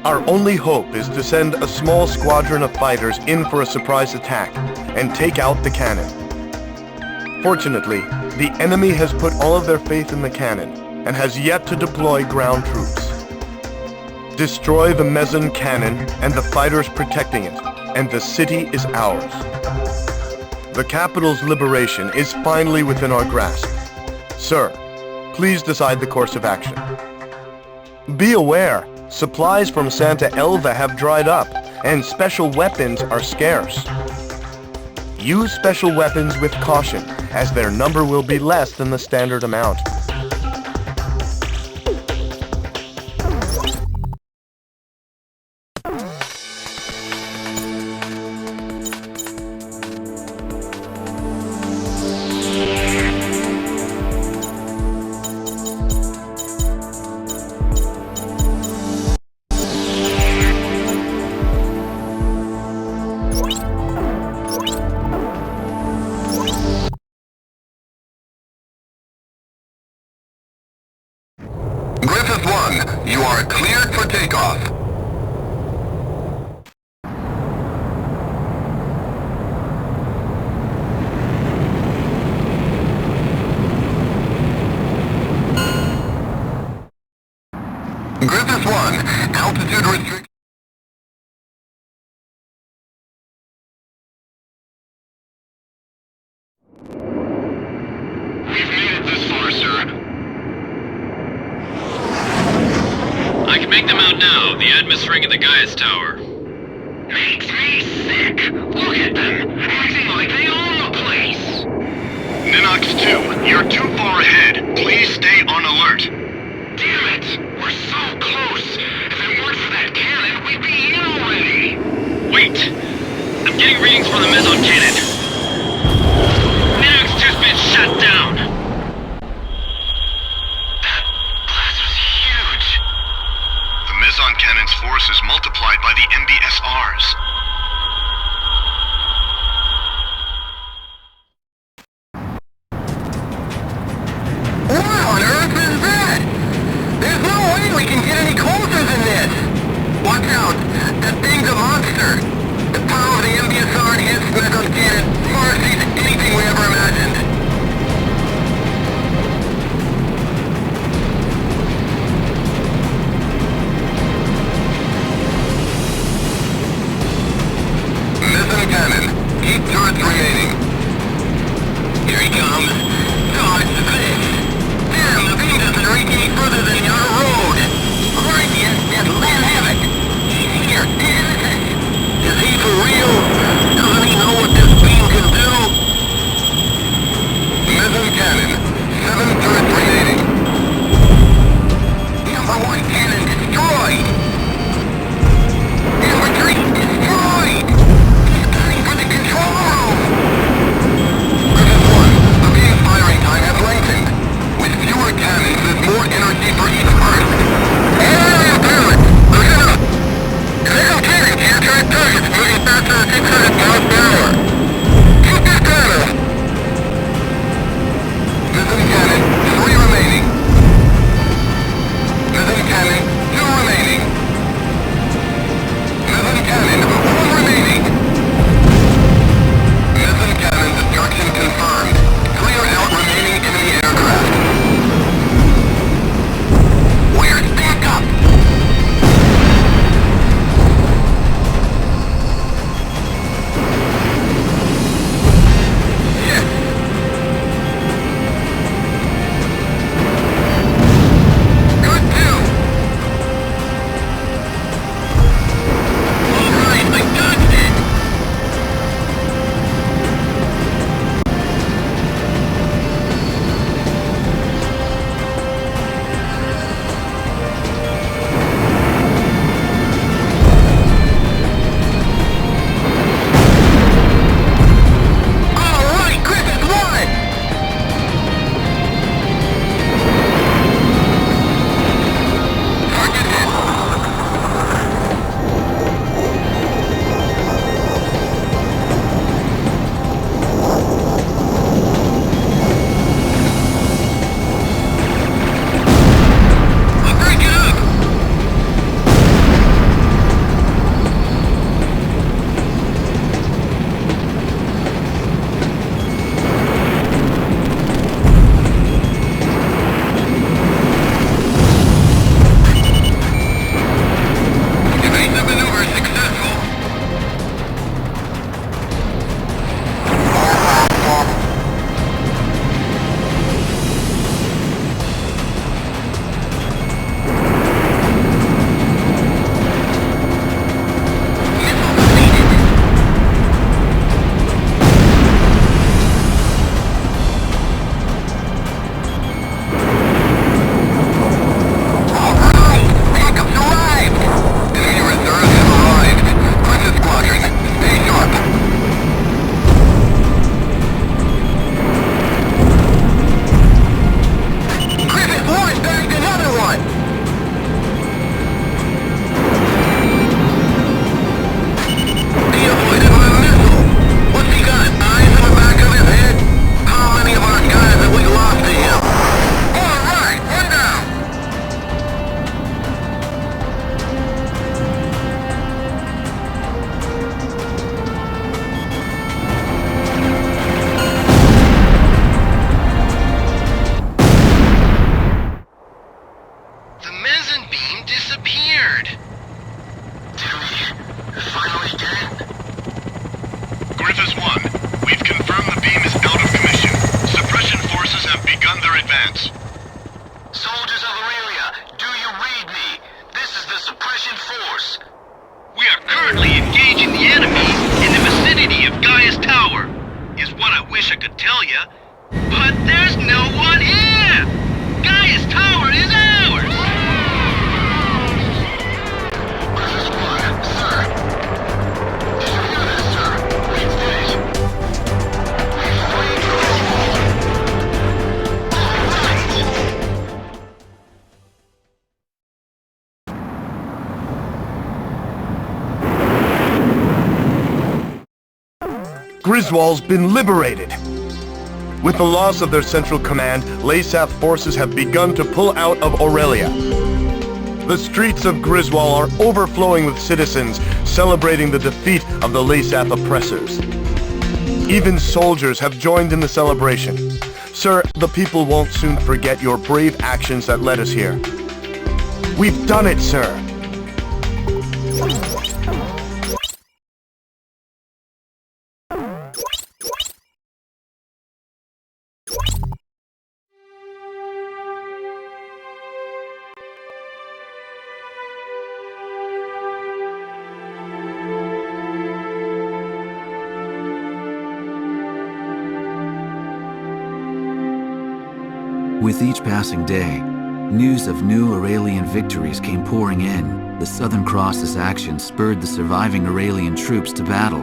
A: Our only hope is to send a small squadron of fighters in for a surprise attack and take out the cannon. Fortunately, the enemy has put all of their faith in the cannon and has yet to deploy ground troops. Destroy the Meson cannon and the fighters protecting it, and the city is ours. The capital's liberation is finally within our grasp. Sir, please decide the course of action. Be aware, supplies from Santa Elva have dried up, and special weapons are scarce. Use special weapons with caution, as their number will be less than the standard amount.
B: Griffith 1, you are cleared for takeoff. Griffith 1, altitude restriction.
F: We've made it this far, sir. I can make them out now, the Atmos ring at the Gaius Tower. Makes me sick. Look at them, acting like they own the place. Ninox 2, you're too far ahead. Please stay on alert. Damn it! We're so close! If it weren't for that cannon, we'd be in already! Wait! I'm getting readings from the Meson cannon. Ninox 2's been shut down! That blast was huge! The Meson cannon's force is multiplied by the MBSRs.
B: What on earth is that? There's no way we can get any closer than this! Watch out! That thing's a monster! The power of the MBSR against Meson cannon far exceeds anything we ever imagined.
F: currently engaging the enemy in the vicinity of Gaia's Tower, is what I wish I could tell you. But there's no one here! Gaia's Tower is ours!
B: Sir. Did you hear this, sir? Read this.
A: Griswold's been liberated. With the loss of their central command, Laysath forces have begun to pull out of Aurelia. The streets of Griswold are overflowing with citizens celebrating the defeat of the Laysath oppressors. Even soldiers have joined in the celebration. Sir, the people won't soon forget your brave actions that led us here. We've done it, sir.
E: With each passing day, news of new Aurelian victories came pouring in. The Southern Cross's action spurred the surviving Aurelian troops to battle.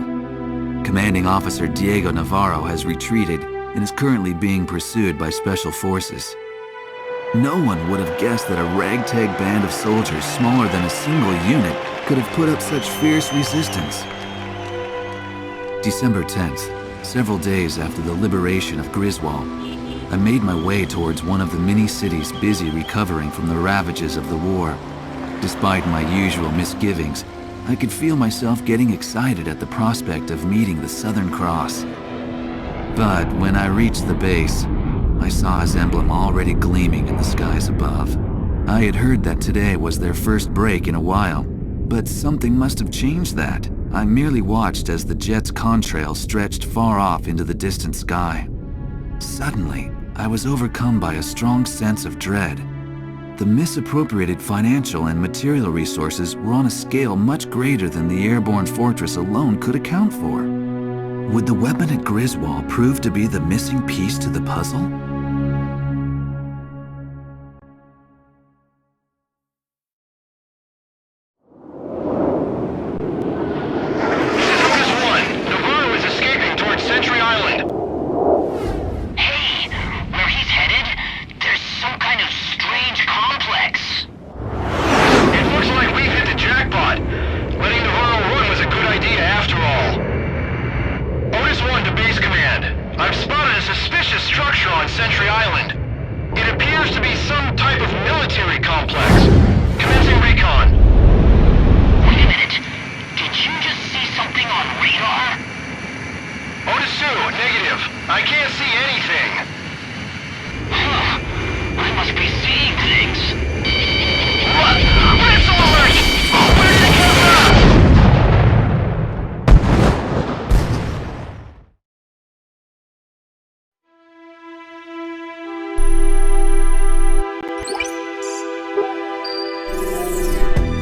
E: Commanding Officer Diego Navarro has retreated and is currently being pursued by Special Forces. No one would have guessed that a ragtag band of soldiers smaller than a single unit could have put up such fierce resistance. December 10th, several days after the liberation of Griswold, I made my way towards one of the many cities busy recovering from the ravages of the war. Despite my usual misgivings, I could feel myself getting excited at the prospect of meeting the Southern Cross. But when I reached the base, I saw his emblem already gleaming in the skies above. I had heard that today was their first break in a while, but something must have changed that. I merely watched as the jet's contrail stretched far off into the distant sky. Suddenly, I was overcome by a strong sense of dread. The misappropriated financial and material resources were on a scale much greater than the airborne fortress alone could account for. Would the weapon at Griswold prove to be the missing piece to the puzzle?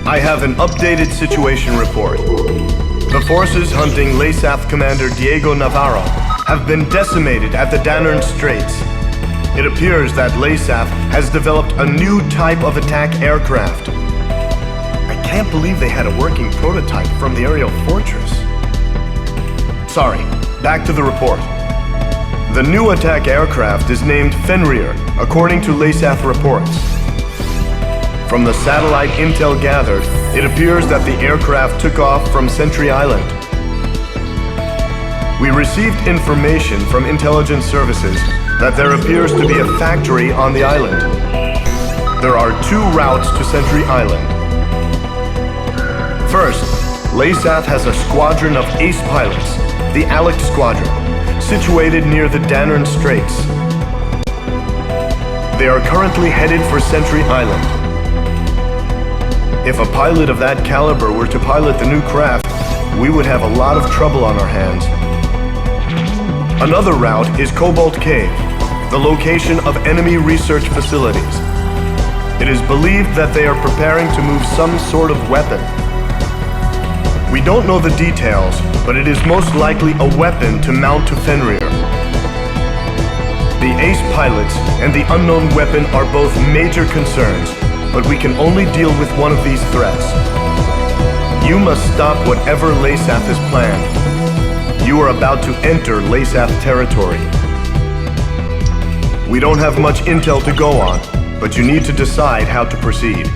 A: I have an updated situation report. The forces hunting Laysath Commander Diego Navarro have been decimated at the Danern Straits. It appears that Laysath has developed a new type of attack aircraft. I can't believe they had a working prototype from the aerial fortress. Sorry, back to the report. The new attack aircraft is named Fenrir, according to Laysath reports. From the satellite intel gathered, it appears that the aircraft took off from Sentry Island. We received information from intelligence services that there appears to be a factory on the island. There are two routes to Sentry Island. First, Laysath has a squadron of ace pilots, the Alec Squadron, situated near the Danern Straits. They are currently headed for Sentry Island. If a pilot of that caliber were to pilot the new craft, we would have a lot of trouble on our hands. Another route is Cobalt Cave, the location of enemy research facilities. It is believed that they are preparing to move some sort of weapon. We don't know the details, but it is most likely a weapon to mount to Fenrir. The ace pilots and the unknown weapon are both major concerns, but we can only deal with one of these threats. You must stop whatever Lasath has planned. You are about to enter Lasath territory. We don't have much intel to go on, but you need to decide how to proceed.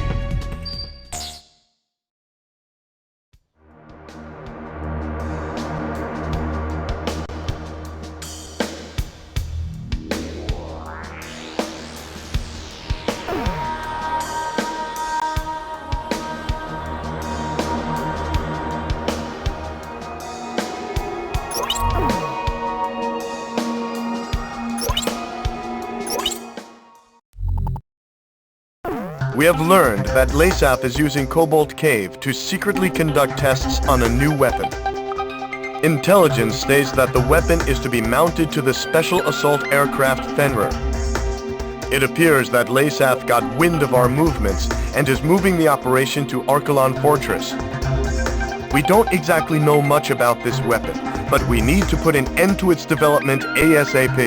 A: We have learned that Lasath is using Cobalt Cave to secretly conduct tests on a new weapon. Intelligence states that the weapon is to be mounted to the Special Assault Aircraft Fenrir. It appears that Lasath got wind of our movements and is moving the operation to Archelon Fortress. We don't exactly know much about this weapon, but we need to put an end to its development ASAP.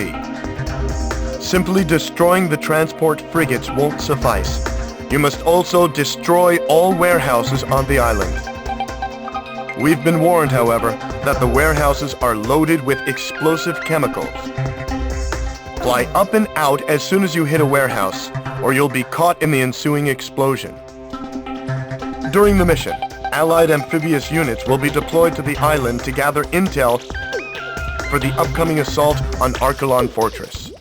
A: Simply destroying the transport frigates won't suffice. You must also destroy all warehouses on the island. We've been warned, however, that the warehouses are loaded with explosive chemicals. Fly up and out as soon as you hit a warehouse, or you'll be caught in the ensuing explosion. During the mission, Allied amphibious units will be deployed to the island to gather intel for the upcoming assault on Archelon Fortress.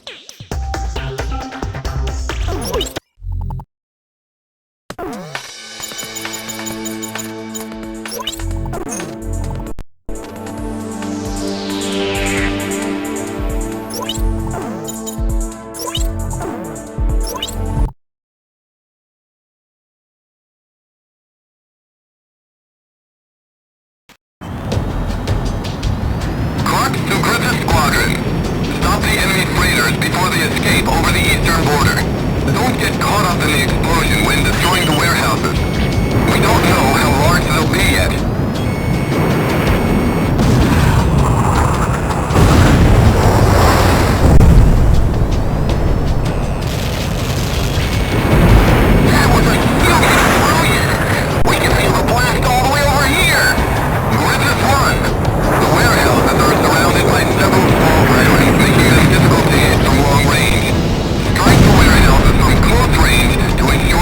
B: To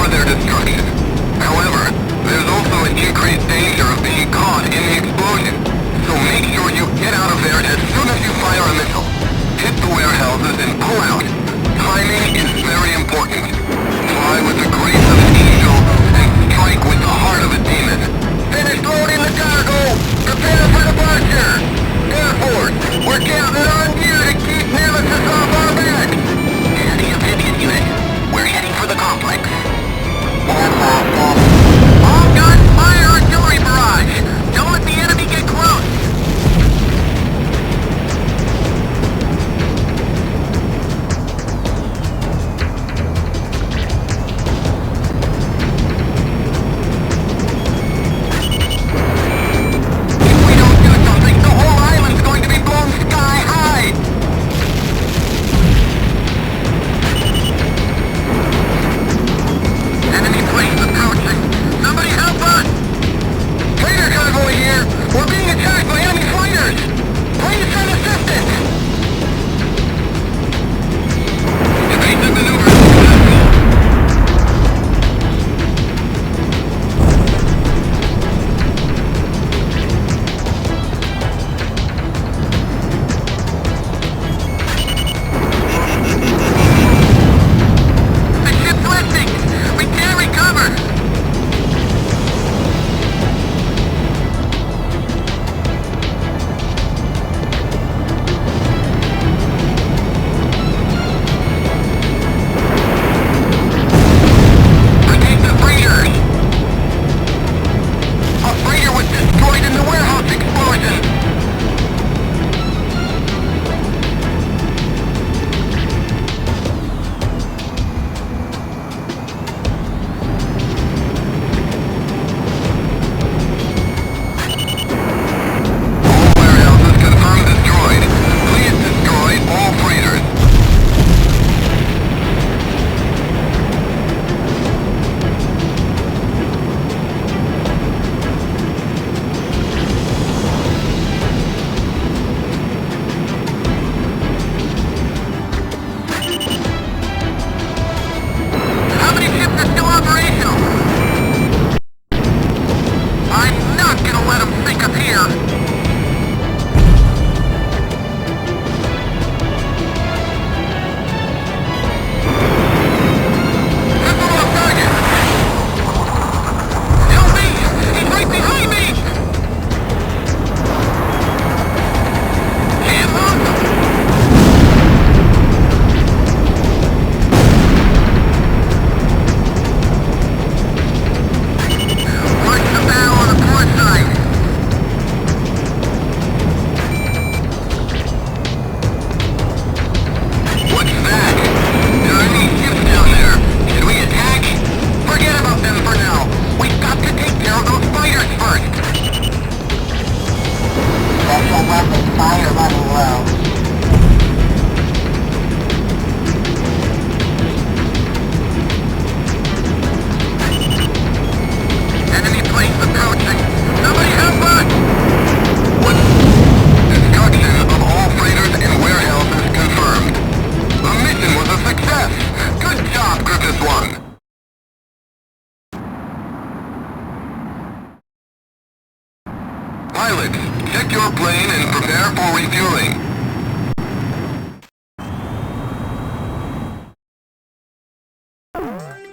B: pilots, check your plane and prepare for refueling.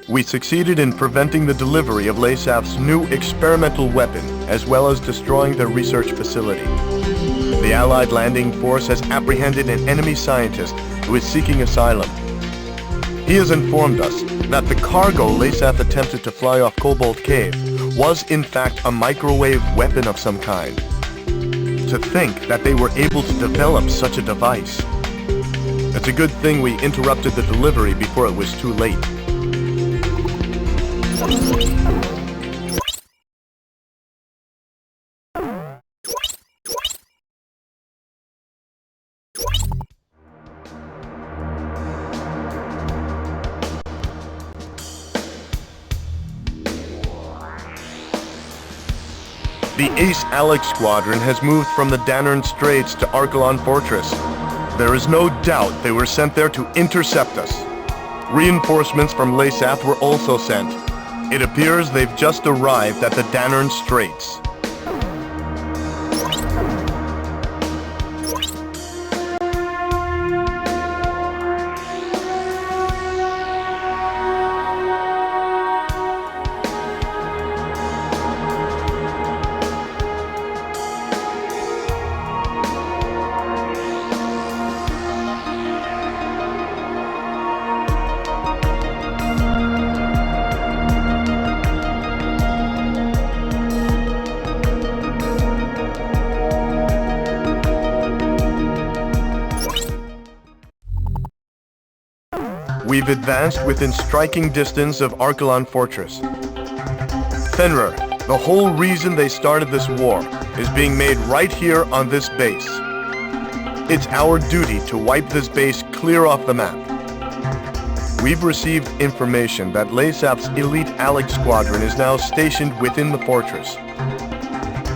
A: We succeeded in preventing the delivery of LASAF's new experimental weapon, as well as destroying their research facility. The Allied landing force has apprehended an enemy scientist who is seeking asylum. He has informed us that the cargo LASAF attempted to fly off Cobalt Cave was in fact a microwave weapon of some kind. To think that they were able to develop such a device. It's a good thing we interrupted the delivery before it was too late. The Ace Alex Squadron has moved from the Danern Straits to Archelon Fortress. There is no doubt they were sent there to intercept us. Reinforcements from LASAF were also sent. It appears they've just arrived at the Danern Straits. We've advanced within striking distance of Archelon Fortress. Fenrir, the whole reason they started this war is being made right here on this base. It's our duty to wipe this base clear off the map. We've received information that LASAF's elite Alex Squadron is now stationed within the fortress.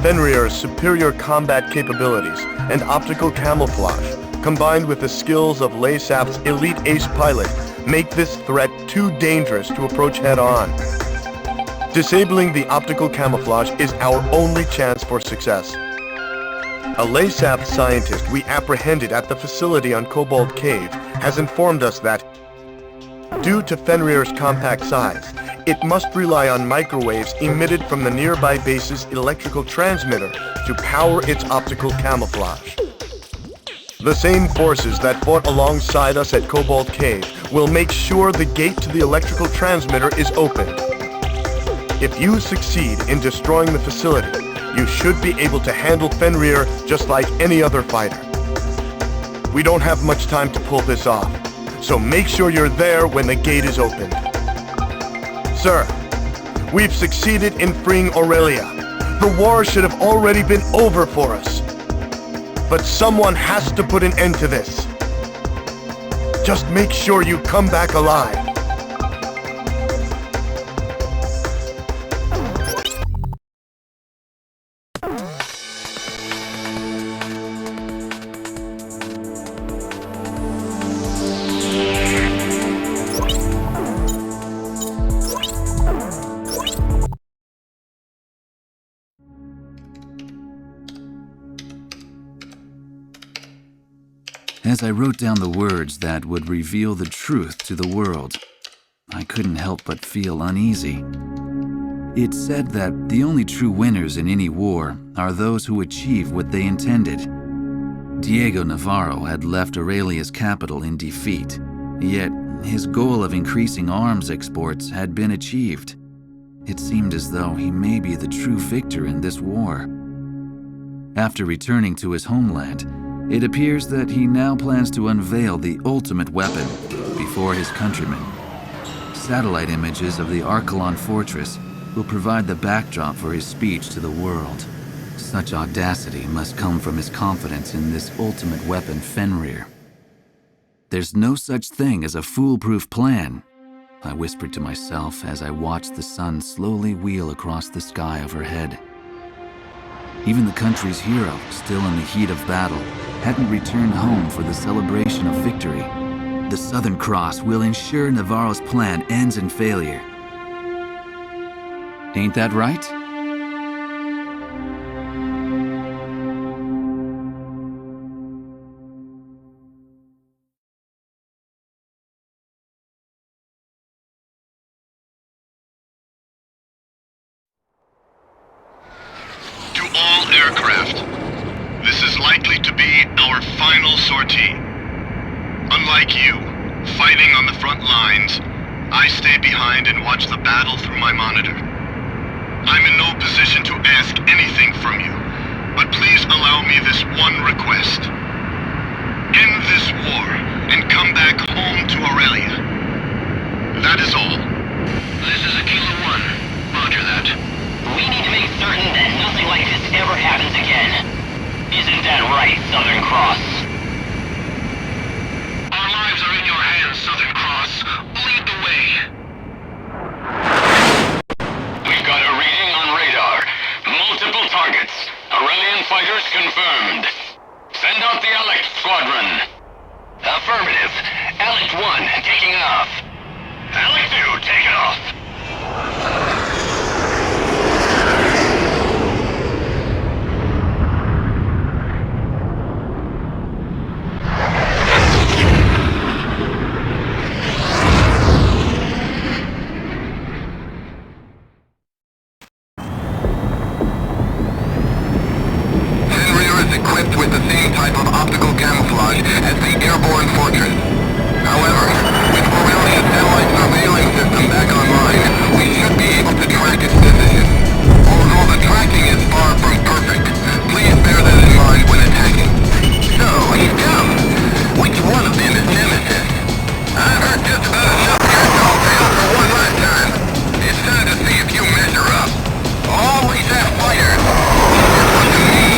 A: Fenrir's superior combat capabilities and optical camouflage, combined with the skills of LASAF's elite ace pilot, make this threat too dangerous to approach head-on. Disabling the optical camouflage is our only chance for success. A LASAF scientist we apprehended at the facility on Cobalt Cave has informed us that, due to Fenrir's compact size, it must rely on microwaves emitted from the nearby base's electrical transmitter to power its optical camouflage. The same forces that fought alongside us at Cobalt Cave will make sure the gate to the electrical transmitter is opened. If you succeed in destroying the facility, you should be able to handle Fenrir just like any other fighter. We don't have much time to pull this off, so make sure you're there when the gate is opened. Sir, we've succeeded in freeing Aurelia. The war should have already been over for us. But someone has to put an end to this. Just make sure you come back alive.
E: As I wrote down the words that would reveal the truth to the world, I couldn't help but feel uneasy. It said that the only true winners in any war are those who achieve what they intended. Diego Navarro had left Aurelia's capital in defeat, yet his goal of increasing arms exports had been achieved. It seemed as though he may be the true victor in this war. After returning to his homeland, it appears that he now plans to unveil the ultimate weapon before his countrymen. Satellite images of the Archelon Fortress will provide the backdrop for his speech to the world. Such audacity must come from his confidence in this ultimate weapon, Fenrir. There's no such thing as a foolproof plan, I whispered to myself as I watched the sun slowly wheel across the sky overhead. Even the country's hero, still in the heat of battle, hadn't returned home for the celebration of victory. The Southern Cross will ensure Navarro's plan ends in failure. Ain't that right?
F: aircraft. This is likely to be our final sortie. Unlike you, fighting on the front lines, I stay behind and watch the battle through my monitor. I'm in no position to ask anything from you, but please allow me this one request. End this war and come back home to Aurelia. That is all.
C: This is Aquila 1. Roger that. We need to make certain that nothing like this ever happens again. Isn't that right, Southern Cross?
F: Our lives are in your hands, Southern Cross. Lead the way.
C: We've got a reading on radar. Multiple targets. Aurelian fighters confirmed. Send out the Alec Squadron. Affirmative. Alec 1 taking off. Alec 2 taking off.
B: Equipped with the same type of optical camouflage as the airborne fortress. However, with Aurelia's satellite surveillance system back online, we should be able to track its position. Although the tracking is far from perfect, please bear that in mind when attacking. So, he's come. Which one of them is Nemesis? I've heard just about enough here tall tales for one lifetime. It's time to see if you measure up. Always have fighters. This one to me.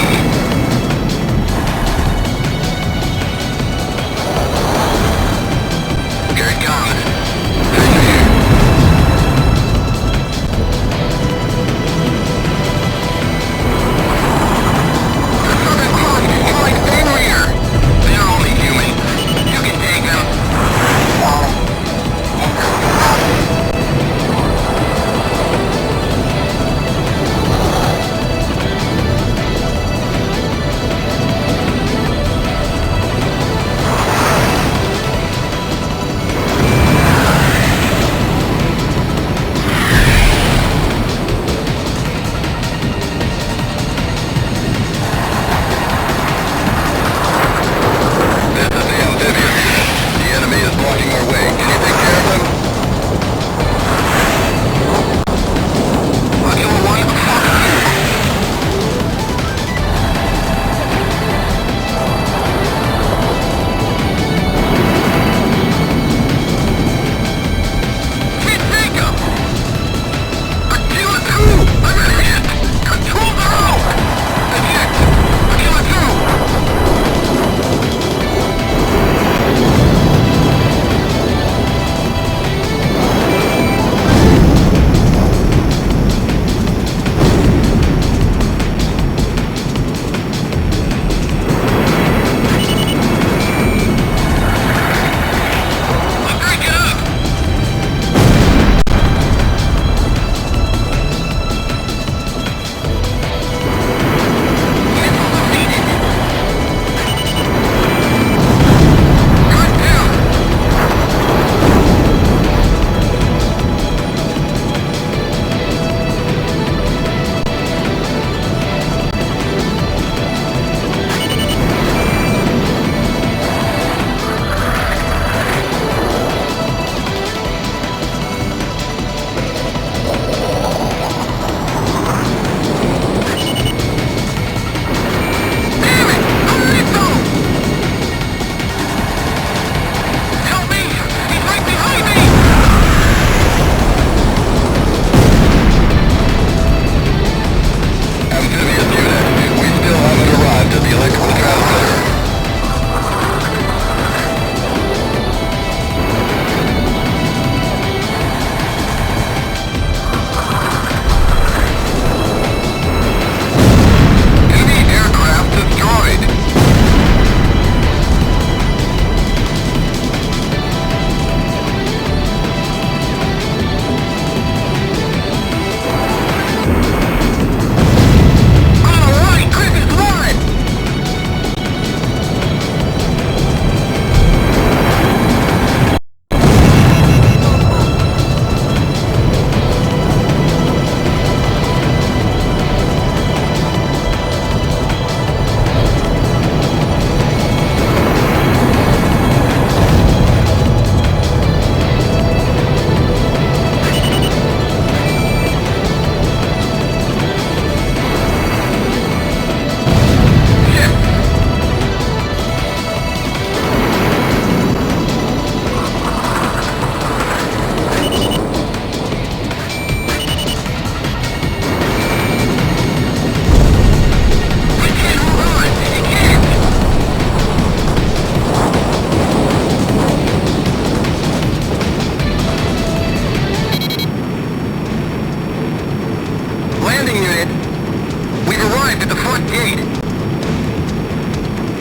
B: north gate.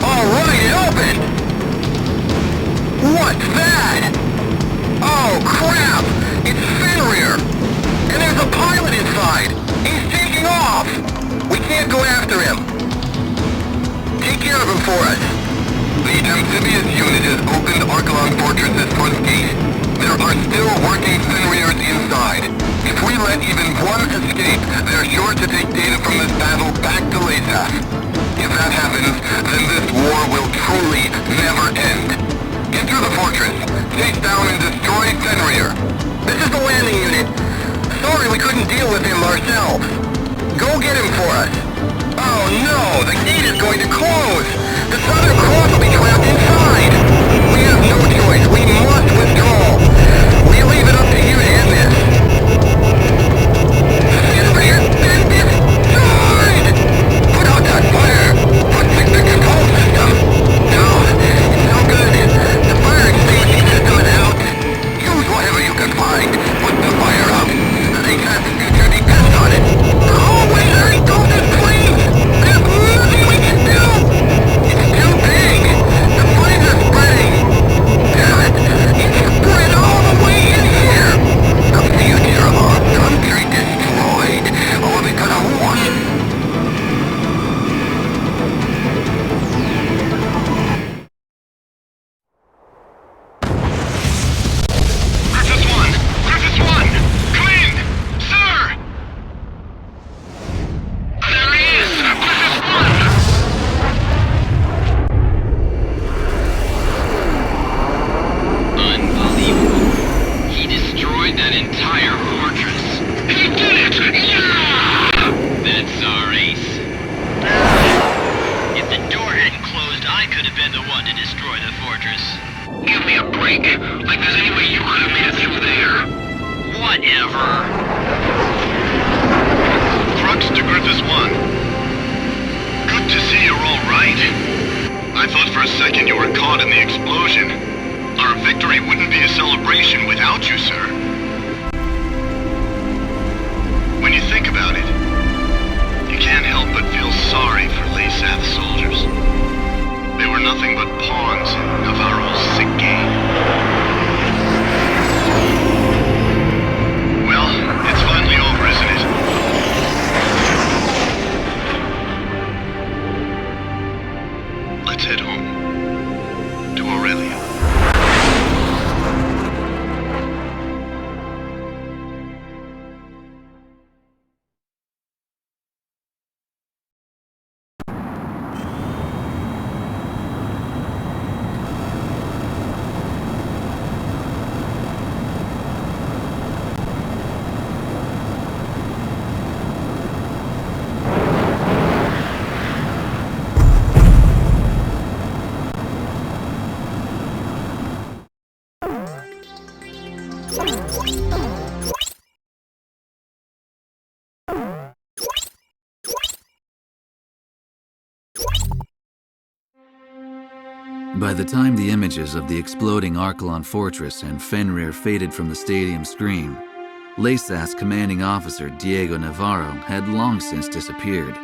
B: Alright, it opened! What's that? Oh, crap! It's Fenrir! And there's a pilot inside! He's taking off! We can't go after him. Take care of him for us. The amphibious unit has opened Archelon Fortress's front gate. There are still working Fenrirs inside. If we let even one escape, they're sure to take data from this battle back to Lasath. If that happens, then this war will truly never end. Enter the fortress, chase down and destroy Fenrir. This is the landing unit. Sorry we couldn't deal with him ourselves. Go get him for us. Oh no, the gate is going to close. The Southern Cross will be trapped inside. We have no choice. We must withdraw. We leave it up to you to end this. Fenrir been destroyed! Put out that fire! Protect the control system! No, it's no good. The fire extinguishing system is out. Use whatever you can find. Put the fire out. They can't future depends on it. Oh, wait, there he goes in flames! There's nothing we can do! It's too big! The flames are spreading! Damn it! It's spread all the way in here! The future of our country destroyed! All because of one...
F: Griffiths 1! Griffiths 1! Come in! Sir! There he is! Griffiths 1! Unbelievable. He destroyed that entire fortress. He did it! Yeah! That's our ace. If the door hadn't closed, I could have been the one to destroy the fortress. Give me a break. Like there's any way you could have made it through there. Whatever. Crux to Griffiths 1. Good to see you're all right. I thought for a second you were caught in the explosion. Our victory wouldn't be a celebration without you, sir. When you think about it, you can't help but feel sorry for Lasath's soldiers. They were nothing but pawns in Navarro's sick game. Well, it's finally over, isn't it? Let's head home. To Aurelia.
E: By the time the images of the exploding Archelon Fortress and Fenrir faded from the stadium screen, Lasath's commanding officer, Diego Navarro, had long since disappeared.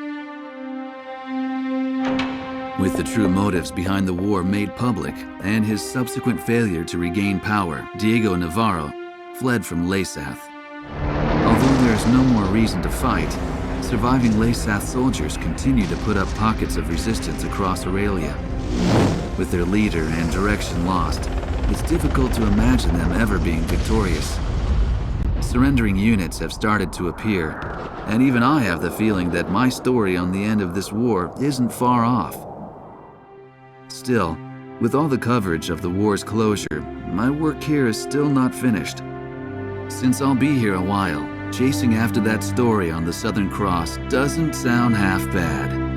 E: With the true motives behind the war made public and his subsequent failure to regain power, Diego Navarro fled from Lasath. Although there is no more reason to fight, surviving Lasath soldiers continue to put up pockets of resistance across Aurelia. With their leader and direction lost, it's difficult to imagine them ever being victorious. Surrendering units have started to appear, and even I have the feeling that my story on the end of this war isn't far off. Still, with all the coverage of the war's closure, my work here is still not finished. Since I'll be here a while, chasing after that story on the Southern Cross doesn't sound half bad.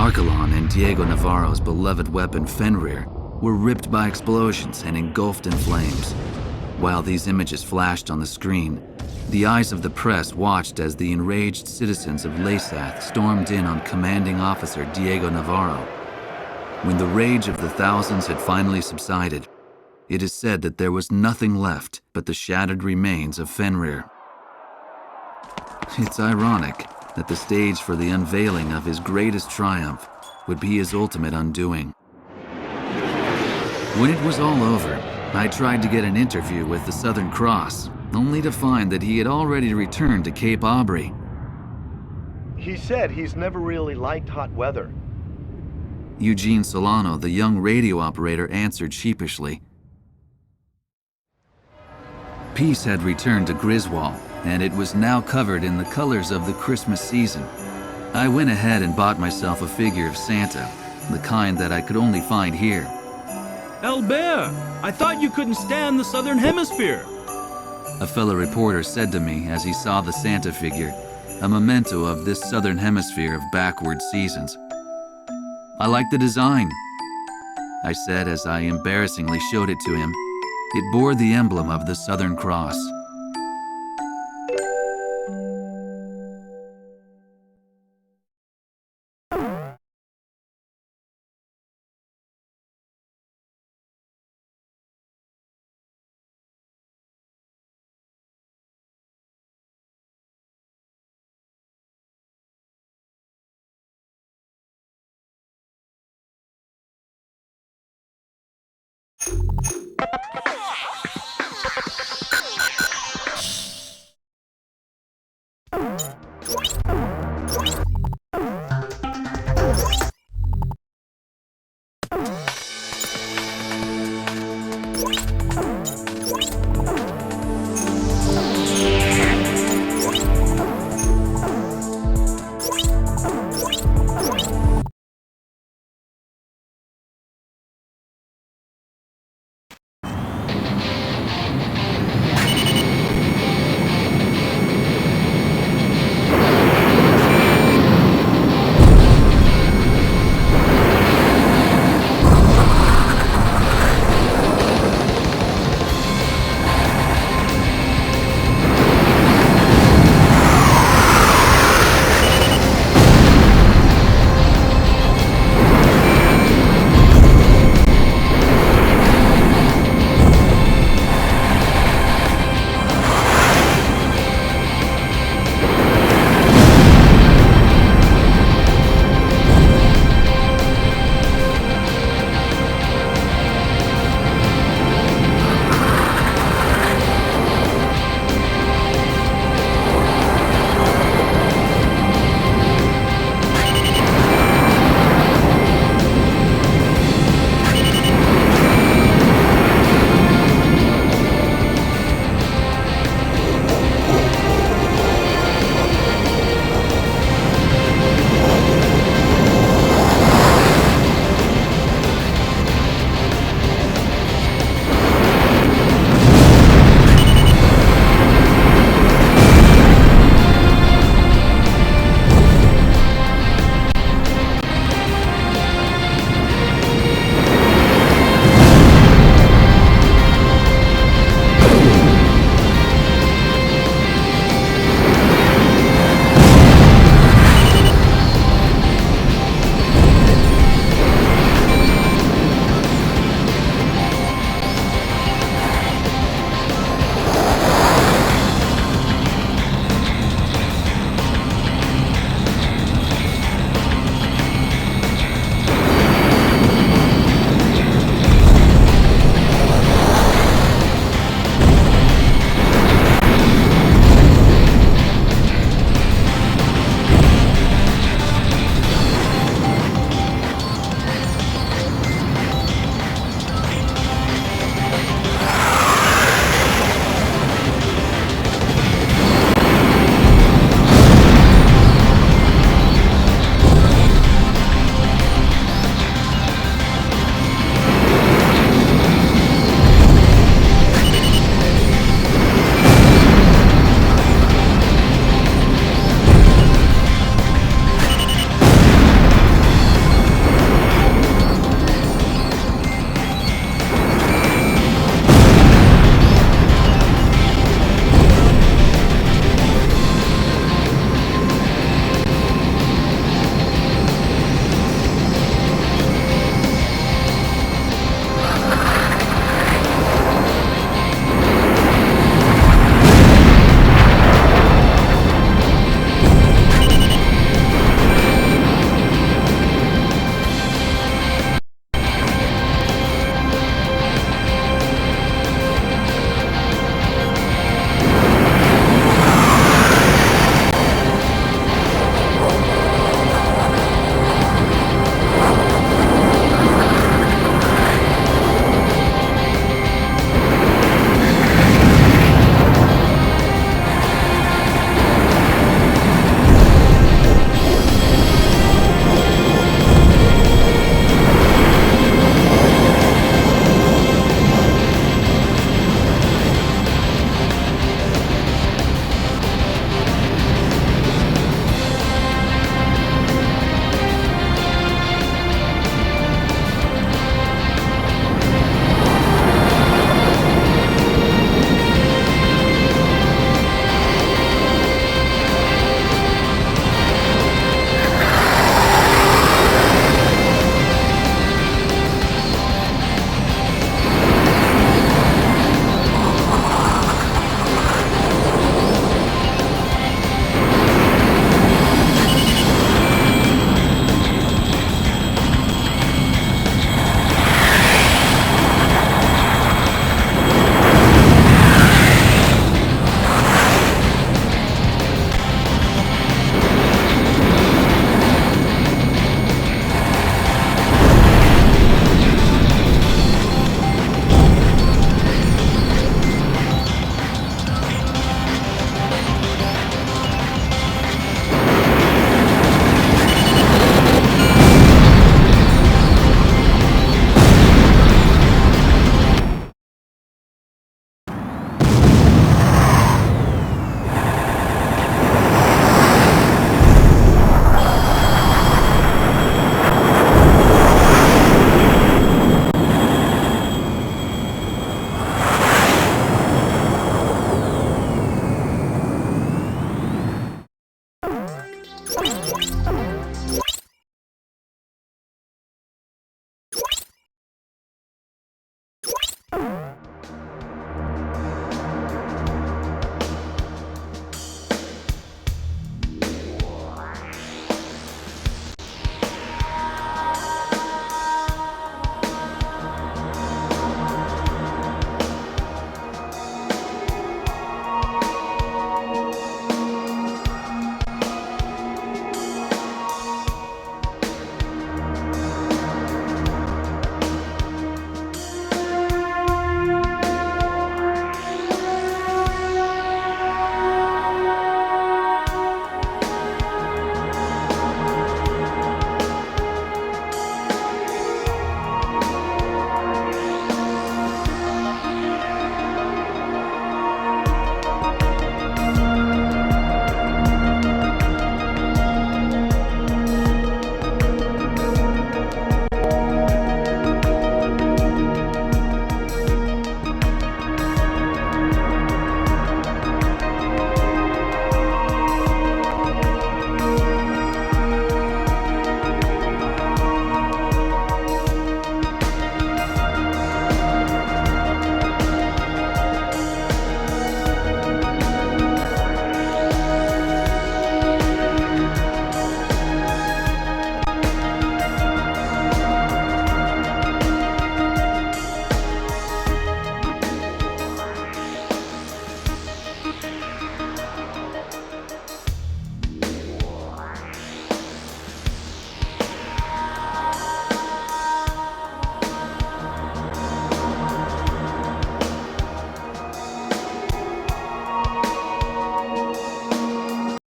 E: Archelon and Diego Navarro's beloved weapon Fenrir were ripped by explosions and engulfed in flames. While these images flashed on the screen, the eyes of the press watched as the enraged citizens of Lesath stormed in on commanding officer Diego Navarro. When the rage of the thousands had finally subsided, it is said that there was nothing left but the shattered remains of Fenrir. It's ironic that the stage for the unveiling of his greatest triumph would be his ultimate undoing. When it was all over, I tried to get an interview with the Southern Cross, only to find that he had already returned to Cape Aubrey.
A: He said he's never really liked hot weather.
E: Eugene Solano, the young radio operator, answered sheepishly. Peace had returned to Griswold, and it was now covered in the colors of the Christmas season. I went ahead and bought myself a figure of Santa, the kind that I could only find here.
G: Albert, I thought you couldn't stand the Southern Hemisphere.
E: A fellow reporter said to me as he saw the Santa figure, a memento of this Southern Hemisphere of backward seasons. I like the design, I said as I embarrassingly showed it to him. It bore the emblem of the Southern Cross.